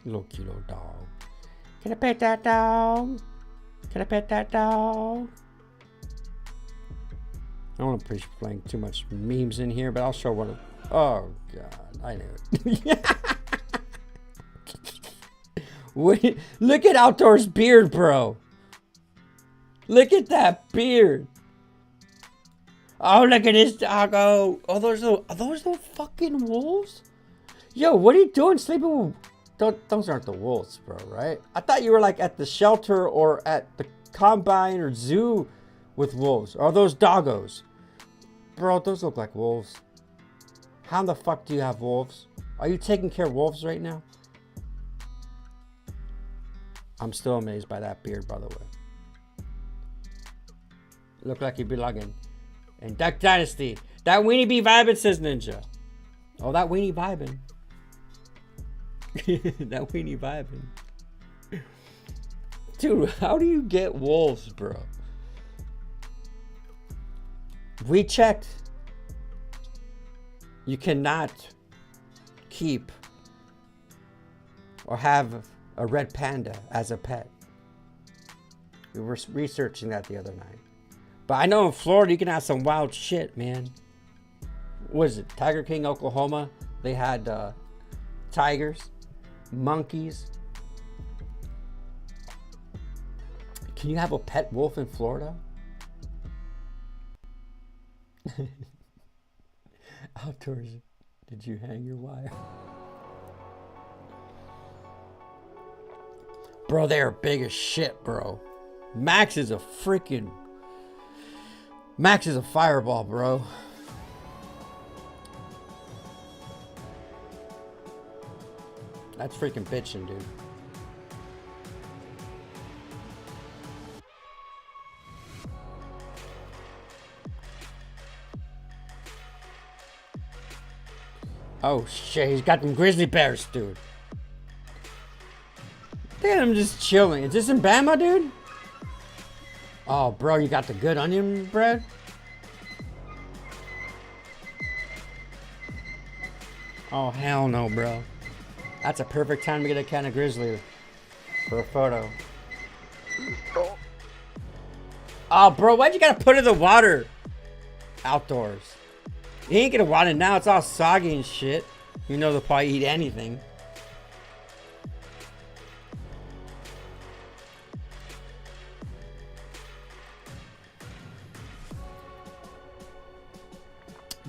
Little cute little dog. Can I pet that dog? Can I pet that dog? I don't want to be playing too much memes in here, but I'll show one of... Oh, God. I knew it. Wait, look at Outdoor's beard, bro. Look at that beard. Oh, look at this doggo. Oh, are those the fucking wolves? Yo, what are you doing sleeping with... Those aren't the wolves, bro, right? I thought you were like at the shelter or at the combine or zoo with wolves. Or are those doggos? Bro, those look like wolves. How in the fuck do you have wolves? Are you taking care of wolves right now? I'm still amazed by that beard, by the way. Look like you belong in Duck Dynasty. That weenie be vibing, says Ninja. Oh, that weenie vibing. That weenie vibing. Dude, how do you get wolves, bro? We checked. You cannot keep or have a red panda as a pet. We were researching that the other night. But I know in Florida you can have some wild shit, man. What is it? Tiger King, Oklahoma. They had tigers, monkeys. Can you have a pet wolf in Florida? Outdoors, did you hang your wire? Bro, they are big as shit, bro. Max is a fireball, bro. That's freaking bitching, dude. Oh shit, he's got them grizzly bears, dude. Look at him just chilling. Is this in Bama, dude? Oh, bro, you got the good onion bread? Oh, hell no, bro. That's a perfect time to get a can of grizzly for a photo. Oh, bro, why'd you gotta put it in the water? Outdoors. You ain't gonna want it now. It's all soggy and shit. You know they'll probably eat anything.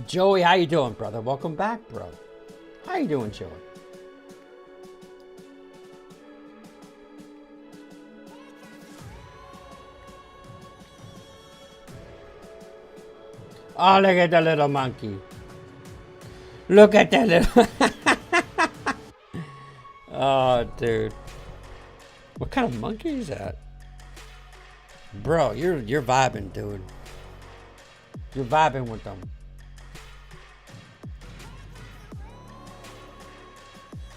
Joey, how you doing, brother? Welcome back, bro. How you doing, Joey? Oh, look at the little monkey. Look at that little... Oh, dude. What kind of monkey is that? Bro, you're vibing, dude. You're vibing with them.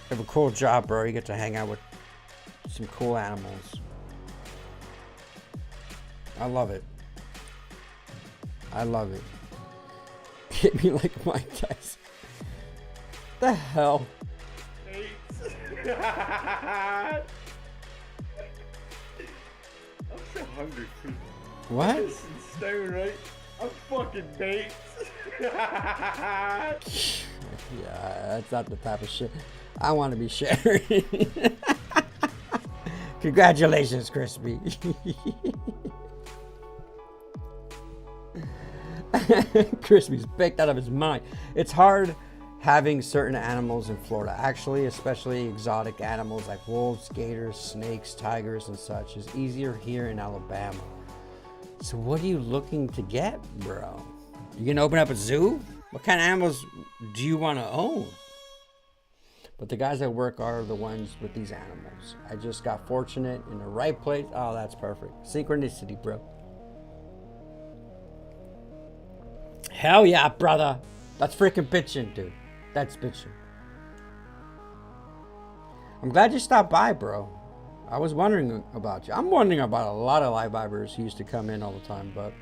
You have a cool job, bro. You get to hang out with some cool animals. I love it. I love it. Hit me like Mike Tyson. The hell? I'm so hungry, too. What? This is stone, right? I'm fucking baked. Yeah, that's not the type of shit I want to be sharing. Congratulations, Crispy. Crispy's baked out of his mind. It's hard having certain animals in Florida. Actually, especially exotic animals like wolves, gators, snakes, tigers, and such is easier here in Alabama. So what are you looking to get, bro? You gonna open up a zoo? What kind of animals do you want to own? But the guys that work are the ones with these animals. I just got fortunate in the right place. Oh, that's perfect. Synchronicity, bro. Hell yeah, brother. That's freaking bitching, dude. That's bitching. I'm glad you stopped by, bro. I was wondering about you. I'm wondering about a lot of live vibers who used to come in all the time, but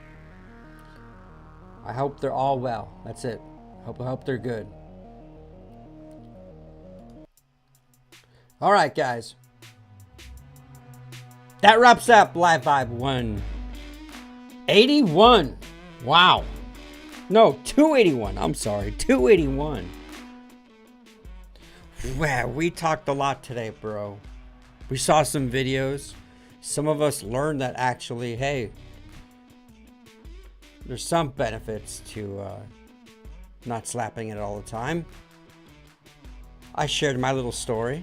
I hope they're all well. That's it. I hope they're good. All right, guys. That wraps up Live Vibe 181. Wow. No, 281. I'm sorry. 281. Wow, we talked a lot today, bro. We saw some videos. Some of us learned that actually, hey, there's some benefits to not slapping it all the time. I shared my little story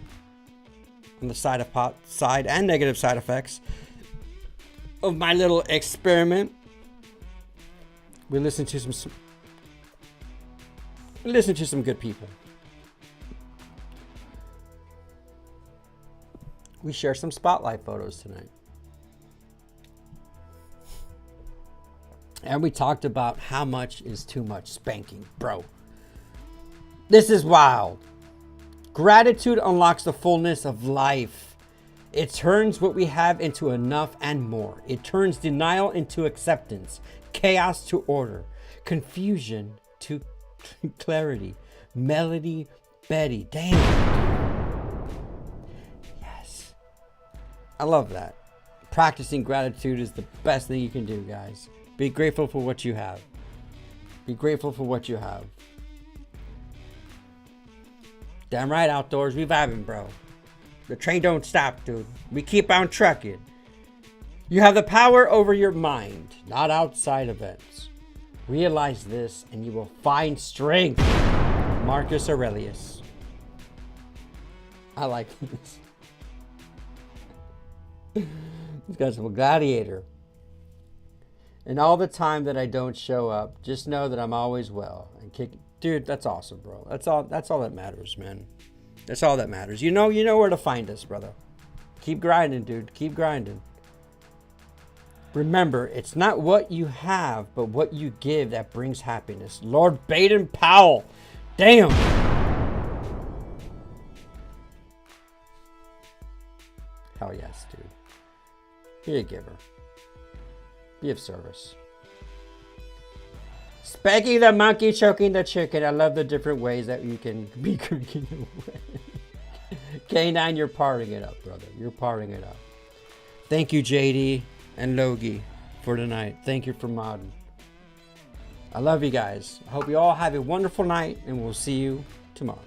on the side and negative side effects of my little experiment. We listened to some good people. We share some spotlight photos tonight. And we talked about how much is too much spanking, bro. This is wild. Gratitude unlocks the fullness of life. It turns what we have into enough and more. It turns denial into acceptance, chaos to order, confusion to clarity. Melody Betty. Damn. Yes. I love that. Practicing gratitude is the best thing you can do, guys. Be grateful for what you have. Be grateful for what you have. Damn right, Outdoors. We vibing, bro. The train don't stop, dude. We keep on trucking. You have the power over your mind, not outside events. Realize this and you will find strength. Marcus Aurelius. I like this. This guy's a gladiator. And all the time that I don't show up, just know that I'm always well. And dude, that's awesome, bro. That's all that matters, man. That's all that matters. You know where to find us, brother. Keep grinding, dude. Keep grinding. Remember, it's not what you have, but what you give that brings happiness. Lord Baden-Powell. Damn. Hell yes, dude. Be a giver. Be of service. Spanking the monkey, choking the chicken. I love the different ways that you can be cooking away. K9, you're partying it up, brother. You're partying it up. Thank you, JD and Logie, for tonight. Thank you for modding. I love you guys. I hope you all have a wonderful night, and we'll see you tomorrow.